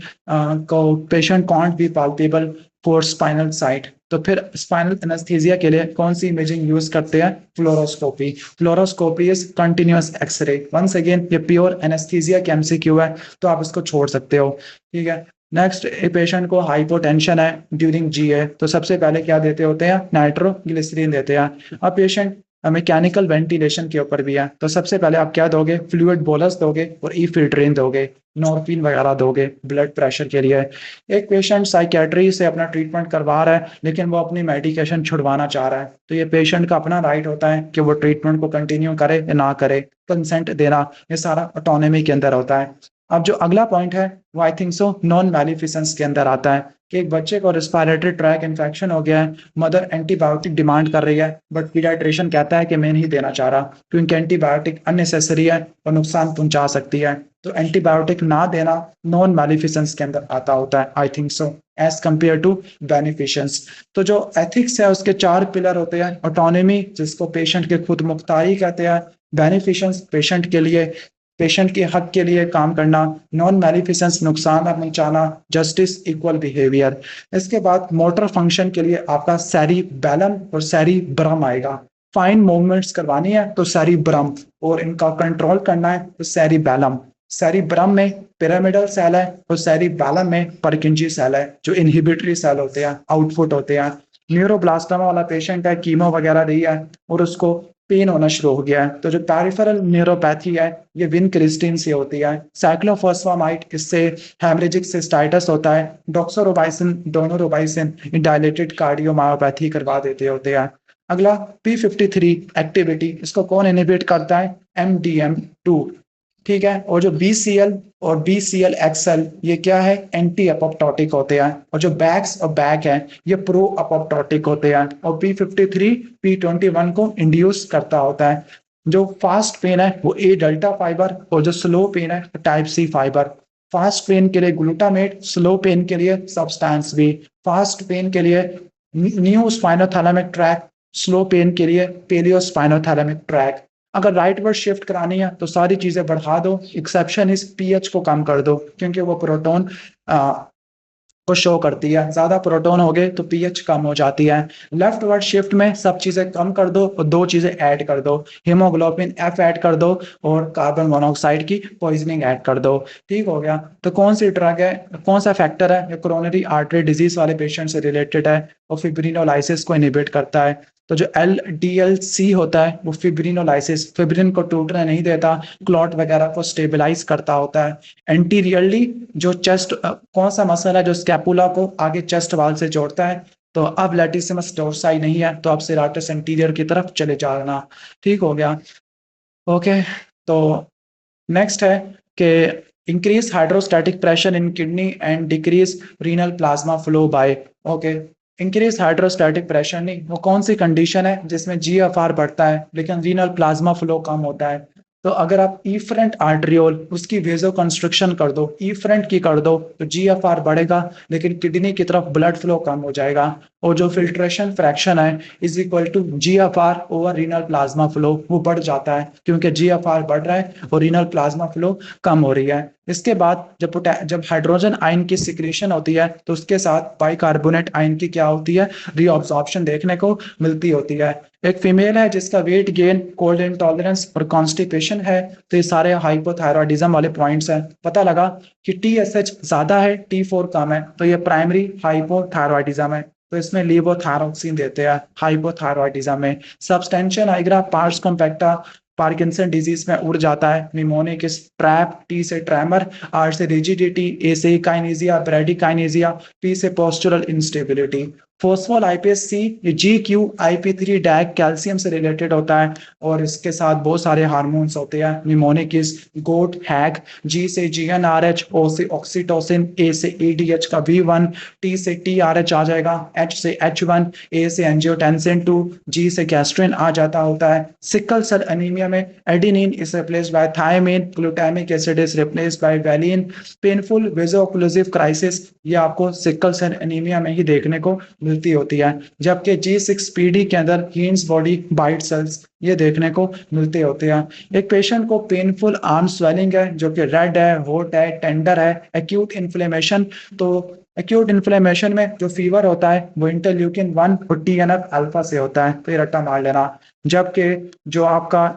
can't be palpable for spinal site, तो फिर स्पाइनल एनेस्थीसिया के लिए कौन सी इमेजिंग यूज करते हैं, fluoroscopy. Fluoroscopy is continuous X ray. Once again ये प्योर एनेस्थीसिया के MCQ है, तो आप इसको छोड़ सकते हो, ठीक है। नेक्स्ट, ए पेशेंट को हाइपोटेंशन है ड्यूरिंग GA, तो सबसे पहले क्या देते होते हैं, नाइट्रोग्लिसरीन देते हैं। अब पेशेंट मैकेनिकल वेंटिलेशन के ऊपर भी है, तो सबसे पहले आप क्या दोगे, फ्लूइड बोलस दोगे और इफिल्ट्रेन दोगे, नॉर्फिन वगैरह दोगे ब्लड प्रेशर के लिए। एक पेशेंट साइकेट्री से अपना ट्रीटमेंट करवा रहा है, लेकिन वो अपनी मेडिकेशन छुड़वाना चाह रहा है, तो ये पेशेंट का अपना राइट होता है कि वो ट्रीटमेंट को कंटिन्यू करे या ना करे, कंसेंट देना, ये सारा ऑटोनॉमी के अंदर होता है। अब जो अगला पॉइंट है वो आई थिंक सो नॉन मैलिफिसेंस के अंदर आता है, कि एक बच्चे को रेस्पिरेटरी ट्रैक इन्फेक्शन हो गया है, मदर एंटीबायोटिक डिमांड कर रही है, बट पीडियाट्रिशियन कहता है कि मैं नहीं देना चाह रहा, क्योंकि एंटीबायोटिक अननेसेसरी है और नुकसान पहुंचा सकती है, तो एंटीबायोटिक ना देना नॉन मैलिफिसेंस के अंदर आता होता है, I think so, as compare to beneficence. तो जो एथिक्स है उसके 4 पिलर होते हैं, ऑटोनॉमी जिसको पेशेंट के खुद मुख्तारी कहते हैं, बेनिफिशंस पेशेंट के लिए, पेशेंट के हक के लिए काम करना, नॉन मैलिफिसेंस नुकसान न पहुंचाना, जस्टिस इक्वल बिहेवियर। इसके बाद मोटर फंक्शन के लिए आपका सेरिबेलम और सेरिब्रम आएगा। फाइन मूवमेंट्स करवानी है तो सेरिब्रम, और इनका कंट्रोल करना है तो सेरिबेलम। सेरिब्रम में पिरामिडल सेल है और सेरिबेलम में परकिंजी सेल है, जो इनहिबिटरी सेल होते हैं, आउटपुट होते हैं। न्यूरोब्लास्टोमा वाला पेशेंट है, कीमो वगैरह दी है और उसको पेन होना शुरू हो गया है, तो जो पेरिफेरल न्यूरोपैथी है ये विनक्रिस्टिन से होती है। साइक्लोफॉस्फामाइड, इससे हेमरेजिक सिस्टाइटिस होता है। डॉक्सोरोबाइसिन, डोनोरोबाइसिन डायलेटेड कार्डियोमायोपैथी करवा देते होते हैं। अगला P53 एक्टिविटी, इसको कौन इनहिबिट करता है, MDM2, ठीक है। और जो BCL और BCL-XL ये क्या है, एंटी अपोप्टोटिक होते हैं, और जो बैक्स और बैक है ये प्रो अपोप्टोटिक होते हैं, और P53 P21 को इंड्यूस करता होता है। जो फास्ट पेन है वो A डेल्टा फाइबर, और जो स्लो पेन है type C fibre. Fast pain के लिए ग्लूटामेट, स्लो पेन के लिए सब्सटेंस बी। फास्ट पेन के लिए new spinothalamic tract, slow pain के लिए पेलियो स्पाइनोथैलेमिक ट्रैक। अगर राइट वर्ड शिफ्ट करानी है तो सारी चीजें बढ़ा दो, एक्सेप्शन इस पीएच को कम कर दो, क्योंकि वो प्रोटोन को शो करती है, ज्यादा प्रोटोन हो गए तो पीएच कम हो जाती है। लेफ्ट वर्ड शिफ्ट में सब चीजें कम कर दो और 2 चीजें ऐड कर दो, हीमोग्लोबिन F ऐड कर दो और कार्बन मोनोऑक्साइड की पॉइजनिंग ऐड कर दो, ठीक हो गया। तो कौन सी ड्रग है, कौन सा फैक्टर है, ये कोरोनरी आर्टरी डिजीज वाले पेशेंट से रिलेटेड है और फिब्रिनोलाइसिस को इनहिबिट करता है। तो जो LDL-C होता है वो फिब्रिनोलाइसिस, फिब्रिन को टूटने नहीं देता, क्लॉट वगैरह को स्टेबलाइज करता होता है। एंटीरियरली जो चेस्ट, कौन सा मसल है जो स्कैपुला को आगे चेस्ट वाल से जोड़ता है, तो अब लैटिसिमस डोर्साई नहीं है, तो अब सेराटस एंटीरियर की तरफ चले जाना, ठीक हो गया। ओके, तो नेक्स्ट है कि increase hydrostatic pressure in kidney and decrease renal plasma flow bye, okay. Increase hydrostatic pressure नहीं, वो कौन सी कंडीशन है जिसमें GFR बढ़ता है लेकिन रीनल प्लाज्मा फ्लो कम होता है। तो अगर आप इफरेंट आर्ट्रियोल उसकी वेजो कंस्ट्रक्शन कर दो, इफरेंट की कर दो, तो GFR बढ़ेगा लेकिन किडनी की तरफ ब्लड फ्लो कम हो जाएगा, और जो फिल्ट्रेशन फ्रैक्शन है is equal to GFR over renal plasma flow, वो बढ़ जाता है क्योंकि GFR बढ़ रहा है और रीनल प्लाज्मा फ्लो कम हो रही है। इसके बाद जब हाइड्रोजन आयन की सिक्रेशन होती है तो उसके साथ बाइकार्बोनेट आयन की क्या होती है, रीअब्जॉर्प्शन देखने को मिलती होती है। एक फीमेल है जिसका वेट गेन, कोल्ड इंटॉलरेंस और कॉन्स्टिपेशन है, तो ये सारे हाइपोथायरॉयडिज्म वाले पॉइंट्स हैं। पता लगा कि TSH ज्यादा है, T4 कम है, तो ये प्राइमरी हाइपोथायरॉयडिज्म है, तो इसमें लीवोथायरोक्सिन देते हैं हाइपोथायरॉयडिज्म में। Substantia nigra pars compacta Parkinson disease में उड़ जाता है, निमोनिक इस ट्रैप, टी से ट्रेमर, आर से रिजिडिटी, ए से काइनेजिया, ब्रेडिकाइनेजिया, पी से postural instability. Phospholipase C, ये G Q IP3 DAG calcium से रिलेटेड होता है और इसके साथ बहुत सारे हार्मोन्स होते हैं, निमोनिक इस गोट हैग, जी से GnRH, ओ से ऑक्सीटोसिन, ए से ADH का V1, टी से TRH आ जाएगा, H से H1, ए से एंजियोटेंसिन 2, जी से गैस्ट्रिन आ जाता होता है। सिकल सेल एनीमिया में adenine is replaced by thymine, glutamic acid is replaced by valine, painful vaso occlusive crisis, ये आपको सिकल सेल एनीमिया में ही देखने को मिलती होती है। जबकि G6PD के अंदर हीन्स बॉडी बाइट सेल्स ये देखने को मिलते होते हैं। एक पेशेंट को पेनफुल आर्म स्वेलिंग है जो कि रेड है, हॉट है, टेंडर है, एक्यूट इन्फ्लेमेशन, तो एक्यूट इन्फ्लेमेशन में जो फीवर होता है वो इंटरल्यूकिन 1 और TNF अल्फा से होता है, तो ये रट्टा मार लेना। जबकि जो आपका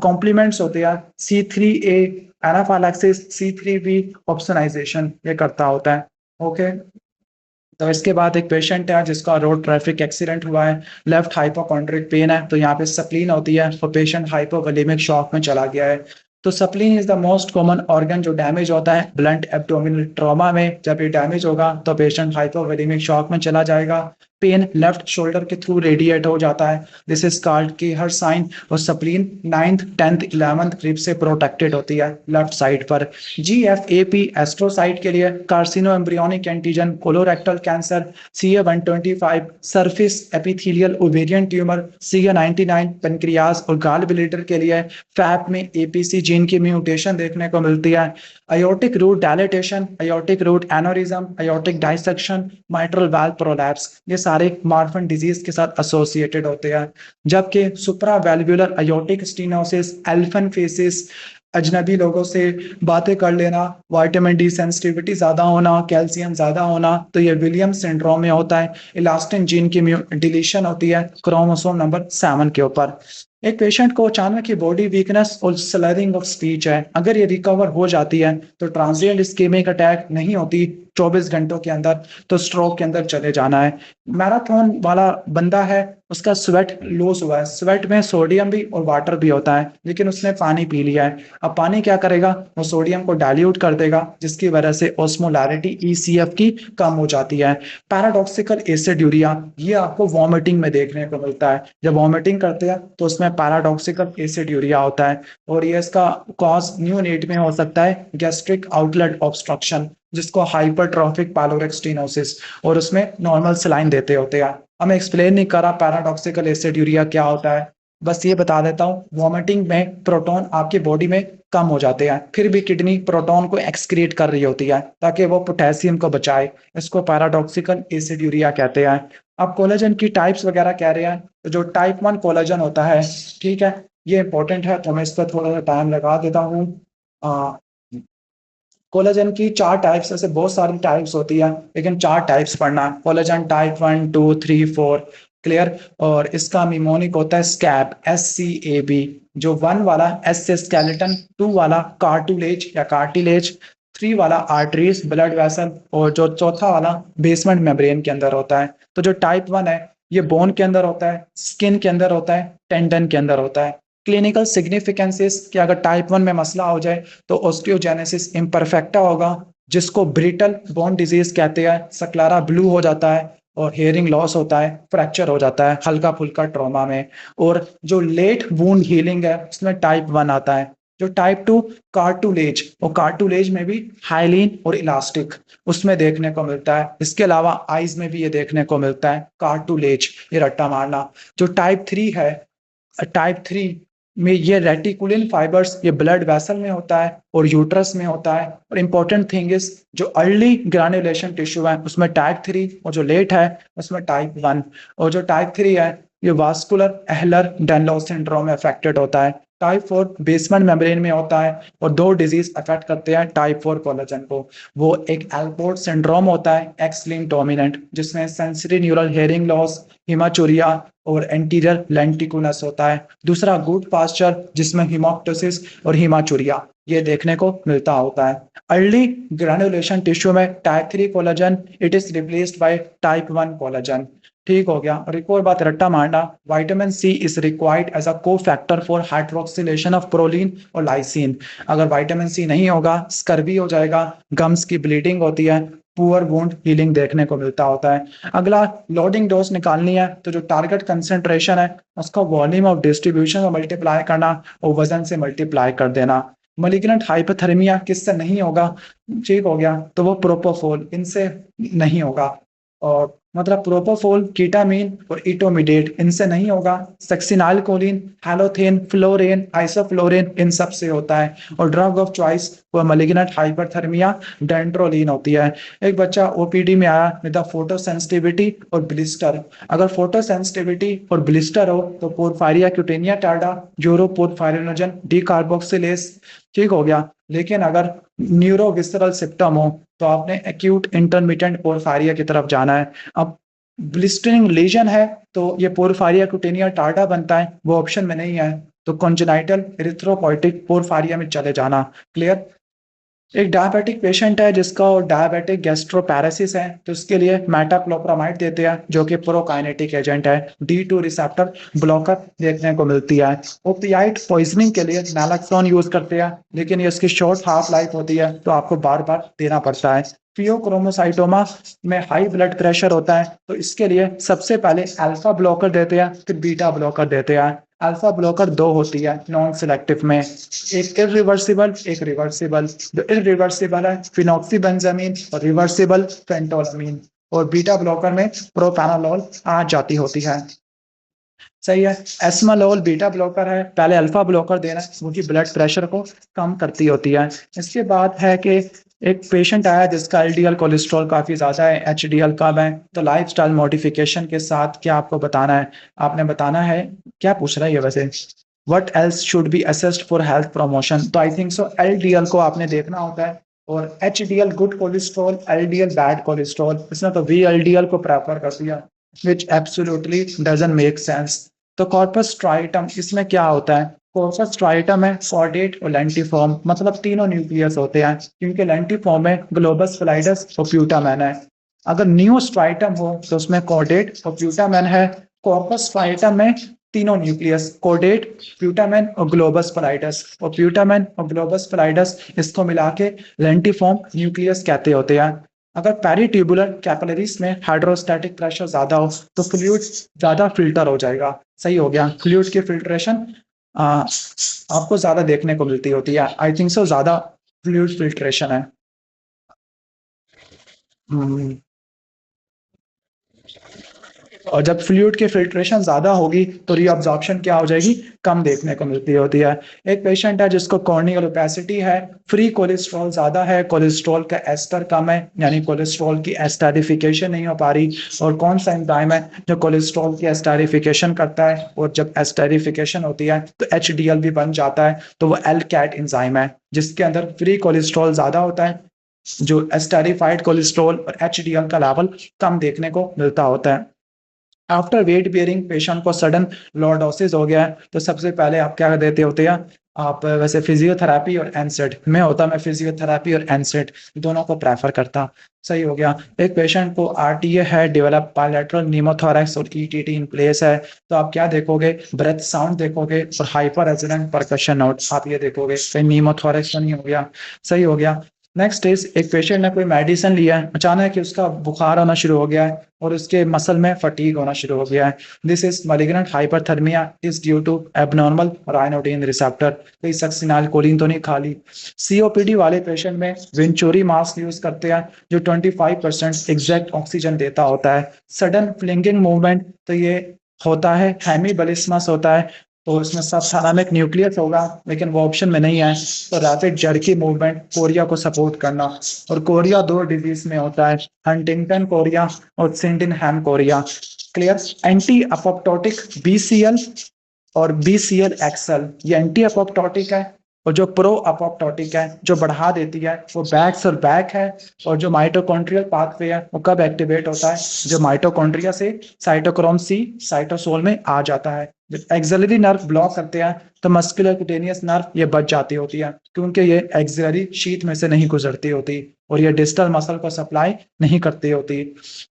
कॉम्प्लीमेंट्स होते हैं C3A एनाफाइलैक्सिस, C3B ऑप्सनाइजेशन ये करता होता है। ओके, तो इसके बाद एक पेशेंट है जिसका रोड ट्रैफिक एक्सीडेंट हुआ है, लेफ्ट हाइपोकॉन्ड्रिक पेन है, तो यहाँ पे सप्लीन होती है और पेशेंट हाइपोवोलेमिक शॉक में चला गया है। तो spleen is the most common organ जो डैमेज होता है ब्लंट एब्डोमिनल ट्रॉमा में। जब ये डैमेज होगा तो पेशेंट हाइपोवोलेमिक शॉक में चला जाएगा। पेन लेफ्ट शोल्डर के थ्रू रेडिएट हो जाता है, दिस इज कॉल्ड की हर साइन। और spleen 9th 10th 11th rib से प्रोटेक्टेड होती है लेफ्ट साइड पर। GFAP एस्ट्रोसाइट के लिए कार्सिनो embryonic antigen, colorectal cancer, CA125 surface epithelial ovarian tumour, CA99 pancreas और गाल ब्लैडर के लिए फैप में APC जीन की म्यूटेशन देखने को मिलती है। Aortic root dilatation, aortic root aneurysm, aortic dissection, mitral valve prolapse, ये सारे मार्फन डिजीज के साथ एसोसिएटेड होते हैं। जबकि सुप्रावैल्वुलर अयोर्टिक स्टेनोसिस, एल्फनफेसिस, अजनबी लोगों से बातें कर लेना, विटामिन डी सेंसिटिविटी ज्यादा होना, कैल्शियम ज्यादा होना, तो ये विलियम्स सिंड्रोम में होता है। इलास्टिन जीन की डिलीशन होती है क्रोमोसोम नंबर 7 के ऊपर। एक पेशेंट को अचानक ही बॉडी वीकनेस और स्लरिंग ऑफ स्पीच है, अगर ये रिकवर हो जाती है तो ट्रांजिएंट इस्केमिक अटैक नहीं होती 24 घंटों के अंदर, तो स्ट्रोक के अंदर चले जाना है। मैराथन वाला बंदा है, उसका स्वेट लॉस हुआ है, स्वेट में सोडियम भी और वाटर भी होता है, लेकिन उसने पानी पी लिया है। अब पानी क्या करेगा, वो सोडियम को डाइल्यूट कर देगा, जिसकी वजह से ऑस्मोलैरिटी ECF की कम हो जाती है। पैराडॉक्सिकल एसिड्यूरिया, ये आपको वॉमिटिंग में देखने को मिलता है। जब वॉमिटिंग करते हैं तो उसमें पैराडॉक्सिकल एसिड्यूरिया होता है और ये इसका कॉज न्यूनेट में हो सकता है गैस्ट्रिक आउटलेट ऑब्स्ट्रक्शन, जिसको हाइपरट्रॉफिक पाइलोरिक स्टेनोसिस, और उसमें नॉर्मल सलाइन देते होते हैं। हमें एक्सप्लेन नहीं करा पैराडॉक्सिकल एसिड्यूरिया क्या होता है, बस ये बता देता हूँ, वॉमिटिंग में प्रोटॉन आपकी बॉडी में कम हो जाते हैं, फिर भी किडनी प्रोटॉन को एक्सक्रीट कर रही होती है ताकि वो पोटेशियम को बचाए, इसको पैराडॉक्सिकल एसिड्यूरिया कहते हैं। अब कोलेजन की टाइप्स वगैरह कह रहे हैं, तो जो टाइप 1 कोलेजन होता है, ठीक है, ये इंपॉर्टेंट है तो मैं इस पर थोड़ा सा टाइम लगा देता हूँ। कोलेजन की 4 टाइप्स, ऐसे बहुत सारी टाइप्स होती है लेकिन 4 टाइप्स पढ़ना, कोलेजन टाइप 1 2 3 4, क्लियर। और इसका निमोनिक होता है स्कैब, SCAB, जो 1 वाला S से स्केलेटन, 2 वाला कार्टुलेज या कार्टिलेज, 3 वाला आर्टरीज ब्लड वेसल, और जो चौथा वाला बेसमेंट मेम्ब्रेन के अंदर होता है। तो जो टाइप 1 है ये बोन के अंदर होता है, स्किन के अंदर होता है, टेंडन के अंदर होता है। क्लिनिकल सिग्निफिकेंसेस कि अगर टाइप 1 में मसला हो जाए तो ऑस्टियोजेनेसिस इम्परफेक्टा होगा, जिसको ब्रिटल बोन डिजीज कहते हैं, सक्लारा ब्लू हो जाता है और हेयरिंग लॉस होता है, फ्रैक्चर हो जाता है हल्का फुल्का ट्रॉमा में। और जो लेट वूंड हीलिंग है उसमें टाइप 1 आता है। जो टाइप 2 कार्टुलेज, और कार्टुलेज में भी हाइलीन और इलास्टिक उसमें देखने को मिलता है। इसके अलावा आईज में भी ये देखने को मिलता है कार्टुलेज, ये रट्टा मारना। जो टाइप 3 है, टाइप 3 में ये रेटिकुलिन फाइबर्स ये ब्लड वेसल में होता है और यूट्रस में होता है। और इंपॉर्टेंट थिंग इज जो अर्ली ग्रैन्युलेशन टिश्यू है उसमें टाइप 3, और जो लेट है उसमें टाइप 1। और जो टाइप 3 है ये वास्कुलर एहलर डैनलॉस सिंड्रोम में अफेक्टेड होता है। टाइप 4 बेसमेंट मेम्ब्रेन में होता है और 2 डिजीज अफेक्ट करते हैं टाइप 4 कोलेजन को। वो एक एल्पोर्ट सिंड्रोम होता है, एक्स लिंक्ड डोमिनेंट, जिसमें सेंसरी न्यूरल हेयरिंग लॉस, हिमाचुरिया और एंटीरियर लेंटिकुलस होता है। दूसरा गुड पास्चर, जिसमें हिमोप्टोसिस और हिमाचुरिया ये देखने को मिलता होता है। अर्ली ग्रैन्युलेशन टिश्यू में type 3 collagen, it is replaced by type 1 collagen. ठीक हो गया। और एक और बात रट्टा मारना, vitamin C is required as a cofactor for hydroxylation of proline और लाइसिन। अगर विटामिन सी नहीं होगा स्कर्वी हो जाएगा, गम्स की ब्लीडिंग होती है, पुअर वुंड हीलिंग देखने को मिलता होता है। अगला, लोडिंग डोज निकालनी है तो जो टारगेट कंसेंट्रेशन है उसका वॉल्यूम ऑफ डिस्ट्रीब्यूशन को मल्टीप्लाई करना और वजन से मल्टीप्लाई कर देना। मलिग्नेंट हाइपोथर्मिया किससे नहीं होगा, ठीक हो गया, तो वो प्रोपोफोल इनसे नहीं होगा। और मतलब प्रोपोफोल, कीटामीन और इटोमिडेट इनसे नहीं होगा। सक्सिनाइल कोलिन, हैलोथेन, फ्लोरेन, आइसोफ्लोरेन इन सब से होता है। और ड्रग ऑफ चॉइस वो मैलिग्नेंट हाइपरथर्मिया डेंड्रोलिन होती है। एक बच्चा ओपीडी में आया विद फोटो सेंसिटिविटी और ब्लिस्टर। अगर फोटो सेंसिटिविटी और ब्लिस्टर हो तो पोरफायरिया क्यूटेनिया टार्डा, यूरोपोरफायरिनोजन डीकार्बोक्सिलेज, ठीक हो गया। लेकिन अगर न्यूरोविसरल सिम्टम हो तो आपने एक्यूट इंटरमिटेंट पोरफायरिया की तरफ जाना है। अब ब्लिस्टरिंग लीजन है तो ये पोरफायरिया क्यूटेनिया टार्डा बनता है, वो ऑप्शन में नहीं है, तो कॉन्जेनाइटल एरिथ्रोपोइटिक पोरफायरिया में चले जाना। क्लियर। एक डायबिटिक पेशेंट है जिसका डायबिटिक गैस्ट्रोपैरेसिस है तो उसके लिए मेटाक्लोप्रामाइड देते हैं जो कि प्रोकाइनेटिक एजेंट है। D2 रिसेप्टर ब्लॉकर देखने को मिलती है। ओपियाइड पॉइजनिंग के लिए नैलक्सोन यूज करते हैं, लेकिन ये इसकी शॉर्ट हाफ लाइफ होती है तो आपको बार बार देना पड़ता है। फियोक्रोमोसाइटोमा में हाई ब्लड प्रेशर होता है तो इसके लिए सबसे पहले अल्फा ब्लॉकर देते हैं फिर बीटा ब्लॉकर देते हैं। अल्फा ब्लॉकर दो होती है नॉन सिलेक्टिव में, एक इरिवर्सिबल एक रिवर्सिबल। जो इरिवर्सिबल है फिनॉक्सीबेंजामीन और रिवर्सिबल फेंटोलामीन। और बीटा ब्लॉकर में प्रोपैनालॉल आ जाती होती है। सही है। एस्मालोल बीटा ब्लॉकर है, पहले अल्फा ब्लॉकर देना क्योंकि ब्लड प्रेशर को कम करती होती है। इसके बाद है कि एक पेशेंट आया जिसका एलडीएल कोलेस्ट्रॉल काफी ज्यादा है, एचडीएल कम है, तो लाइफस्टाइल मॉडिफिकेशन के साथ क्या आपको बताना है, आपने बताना है, क्या पूछ रहा है ये वैसे, what else should be assessed for health promotion, तो आई थिंक सो एलडीएल को आपने देखना होता है। और HDL good cholesterol, LDL bad cholesterol, इसने तो वीएलडीएल को प्रेफर कर दिया which absolutely doesn't make sense। तो कॉर्पस स्ट्राइटम इसमें क्या होता है, कॉर्पस स्ट्राइटम है कॉर्डेट और लेंटिफॉर्म, मतलब तीनों न्यूक्लियस होते हैं क्योंकि लेंटिफॉर्म में ग्लोबस फ्लाइडस और प्यूटामैन है। अगर न्यू स्ट्राइटम हो तो उसमें कॉर्डेट और प्यूटामैन है। कॉर्पस स्ट्राइटम में तीनों न्यूक्लियस कॉर्डेट, प्यूटामैन और ग्लोबस फ्लाइडस, और प्यूटामैन और ग्लोबस फ्लाइडस इसको मिला के लेंटिफॉर्म न्यूक्लियस कहते होते हैं। अगर पेरिट्यूबुलर कैपिलरीज में हाइड्रोस्टैटिक प्रेशर ज्यादा हो तो फ्लूइड ज्यादा फिल्टर हो जाएगा। सही हो गया। फ्लूइड की फिल्ट्रेशन आपको ज्यादा देखने को मिलती होती है, आई थिंक सो ज्यादा फ्लूइड फिल्ट्रेशन है। हम्म। और जब फ्लूइड की फिल्ट्रेशन ज्यादा होगी तो रीअब्जॉर्प्शन क्या हो जाएगी, कम देखने को मिलती होती है। एक पेशेंट है जिसको कॉर्नियल ओपेसिटी है, फ्री कोलेस्ट्रॉल ज्यादा है, कोलेस्ट्रॉल का एस्टर कम है, यानी कोलेस्ट्रॉल की एस्टरिफिकेशन नहीं हो पा रही। और कौन सा एंजाइम है जो कोलेस्ट्रॉल की एस्टरिफिकेशन करता है, और जब एस्टरिफिकेशन होती है तो एचडीएल भी बन जाता है, तो वो एल कैट एंजाइम है जिसके अंदर फ्री कोलेस्ट्रॉल ज्यादा होता है, जो एस्टरिफाइड कोलेस्ट्रॉल और एचडीएल का लेवल कम देखने को मिलता होता है। आफ्टर वेट बियरिंग पेशेंट को सडन लॉर्डोसिस हो गया है तो सबसे पहले आप क्या देते होते हैं, आप वैसे फिजियोथेरापी और एनसेड में होता, मैं फिजियोथेरापी और एनसेड दोनों को प्रेफर करता। सही हो गया। एक पेशेंट को आरटीए है डेवलप बायलैटरल नीमोथोरैक्स और ईटीटी इन प्लेस है तो आप क्या देखोगे, ब्रेथ साउंड देखोगे और हाइपर रेजोनेंट परकशन नोट आप ये देखोगे, कहीं नीमोथोरैक्स तो नहीं हो गया। सही हो गया। नेक्स्ट इज एक पेशेंट ने कोई मेडिसिन लिया है, अचानक कि उसका बुखार होना शुरू हो गया है और उसके मसल में फटीग होना शुरू हो गया है। This is malignant hyperthermia is due to abnormal ryanodine receptor, कोई सक्सिनाइल कोलिन तो नहीं खा ली। सीओपीडी वाले पेशेंट में वेंचुरी मास्क यूज करते हैं जो 25% एग्जैक्ट ऑक्सीजन देता होता है। सडन फ्लिंगिंग मूवमेंट तो ये होता है, हेमीबलिस्मस होता है, तो इसमें सब थैलेमिक न्यूक्लियस होगा लेकिन वो ऑप्शन में नहीं है। तो रैपिड जर्की मूवमेंट कोरिया को सपोर्ट करना, और कोरिया दो डिजीज में होता है, हंटिंगटन कोरिया और Sydenham chorea. Clear. Anti apoptotic BCL और बीसीएल एक्सएल, ये एंटी अपोप्टोटिक है, और जो प्रो अपोप्टोटिक है जो बढ़ा देती है वो बैक्स और बैक है। और जो माइटोकॉन्ड्रियल पाथवे है वो कब एक्टिवेट होता है, जो माइटोकॉन्ड्रिया से साइटोक्रोम सी साइटोसोल में आ जाता है। जब एक्सिलरी नर्व ब्लॉक करते हैं तो मस्कुलर क्यूटेनियस नर्व ये बच जाती होती है, क्योंकि ये एक्सिलरी शीथ में से नहीं गुजरती होती और ये डिस्टल मसल को सप्लाई नहीं करती होती।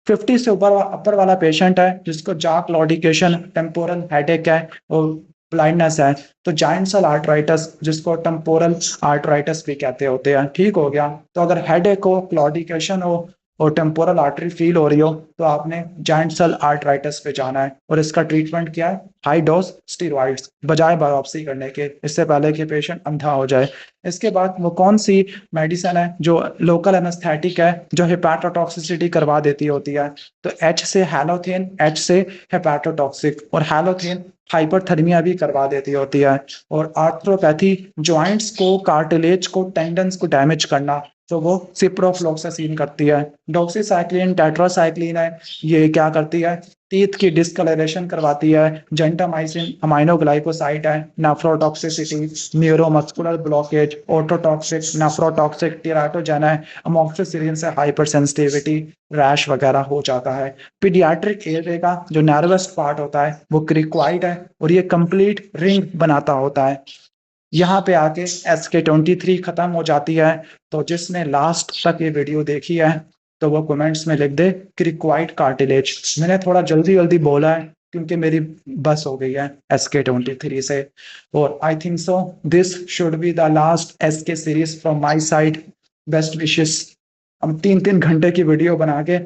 50 से ऊपर अपर वाला पेशेंट है जिसको जा क्लॉडिकेशन, टेम्पोरल हेडेक है और ब्लाइंडनेस है, तो जाइंट सेल आर्टराइटिस जिसको टेम्पोरल आर्टराइटिस भी कहते होते हैं, ठीक हो गया। तो अगर हेडेक हो, क्लॉडिकेशन हो और टेम्पोरल आर्टरी फील हो रही हो तो आपने जाइंट सेल आर्टराइटिस पे जाना है। और इसका ट्रीटमेंट क्या है, हाई डोज स्टीरॉइड्स बजाय बायोप्सी करने के, इससे पहले कि पेशेंट अंधा हो जाए। इसके बाद वो कौन सी मेडिसिन है जो लोकल एनेस्थेटिक है जो हेपाटोटॉक्सिसिटी करवा देती होती है, तो एच से हैलोथेन, एच से हेपाटोटॉक्सिक, और हैलोथेन हाइपरथर्मिया भी करवा देती होती है। और आर्थ्रोपैथी जॉइंट्स को, कार्टिलेज को, टेंडन्स को डैमेज करना, तो वो सिप्रोफ्लोक्सासिन करती है। डॉक्सीसाइक्लिन, टेट्रासाइक्लिन है, ये क्या करती है, टीथ की डिस्कलरेशन करवाती है। जेंटामाइसिन अमाइनोग्लाइकोसाइड है, nephrotoxicity, neuromuscular blockage, ototoxic, nephrotoxic, teratogen है, अमोक्सिसिलिन से हाइपरसेंसिटिविटी, रैश वगैरह हो जाता है। पीडियाट्रिक एरिया का जो नर्वस पार्ट होता है वो क्रिक्वाइड है और ये कंप्लीट रिंग बनाता होता है। यहाँ पे आके SK23 खत्म हो जाती है। तो जिसने लास्ट तक ये वीडियो देखी है तो वो कमेंट्स में लिख दे क्रिक्वाइड कार्टिलेज। मैंने थोड़ा जल्दी जल्दी बोला है क्योंकि मेरी बस हो गई है SK23 से। और आई think so this should be the last SK series from my side. Best wishes. हम 3-3 घंटे की वीडियो बना के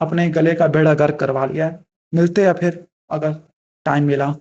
अपने गले का बेड़ा गर्क करवा लिया है। मिलते हैं फिर अगर टाइम मिला।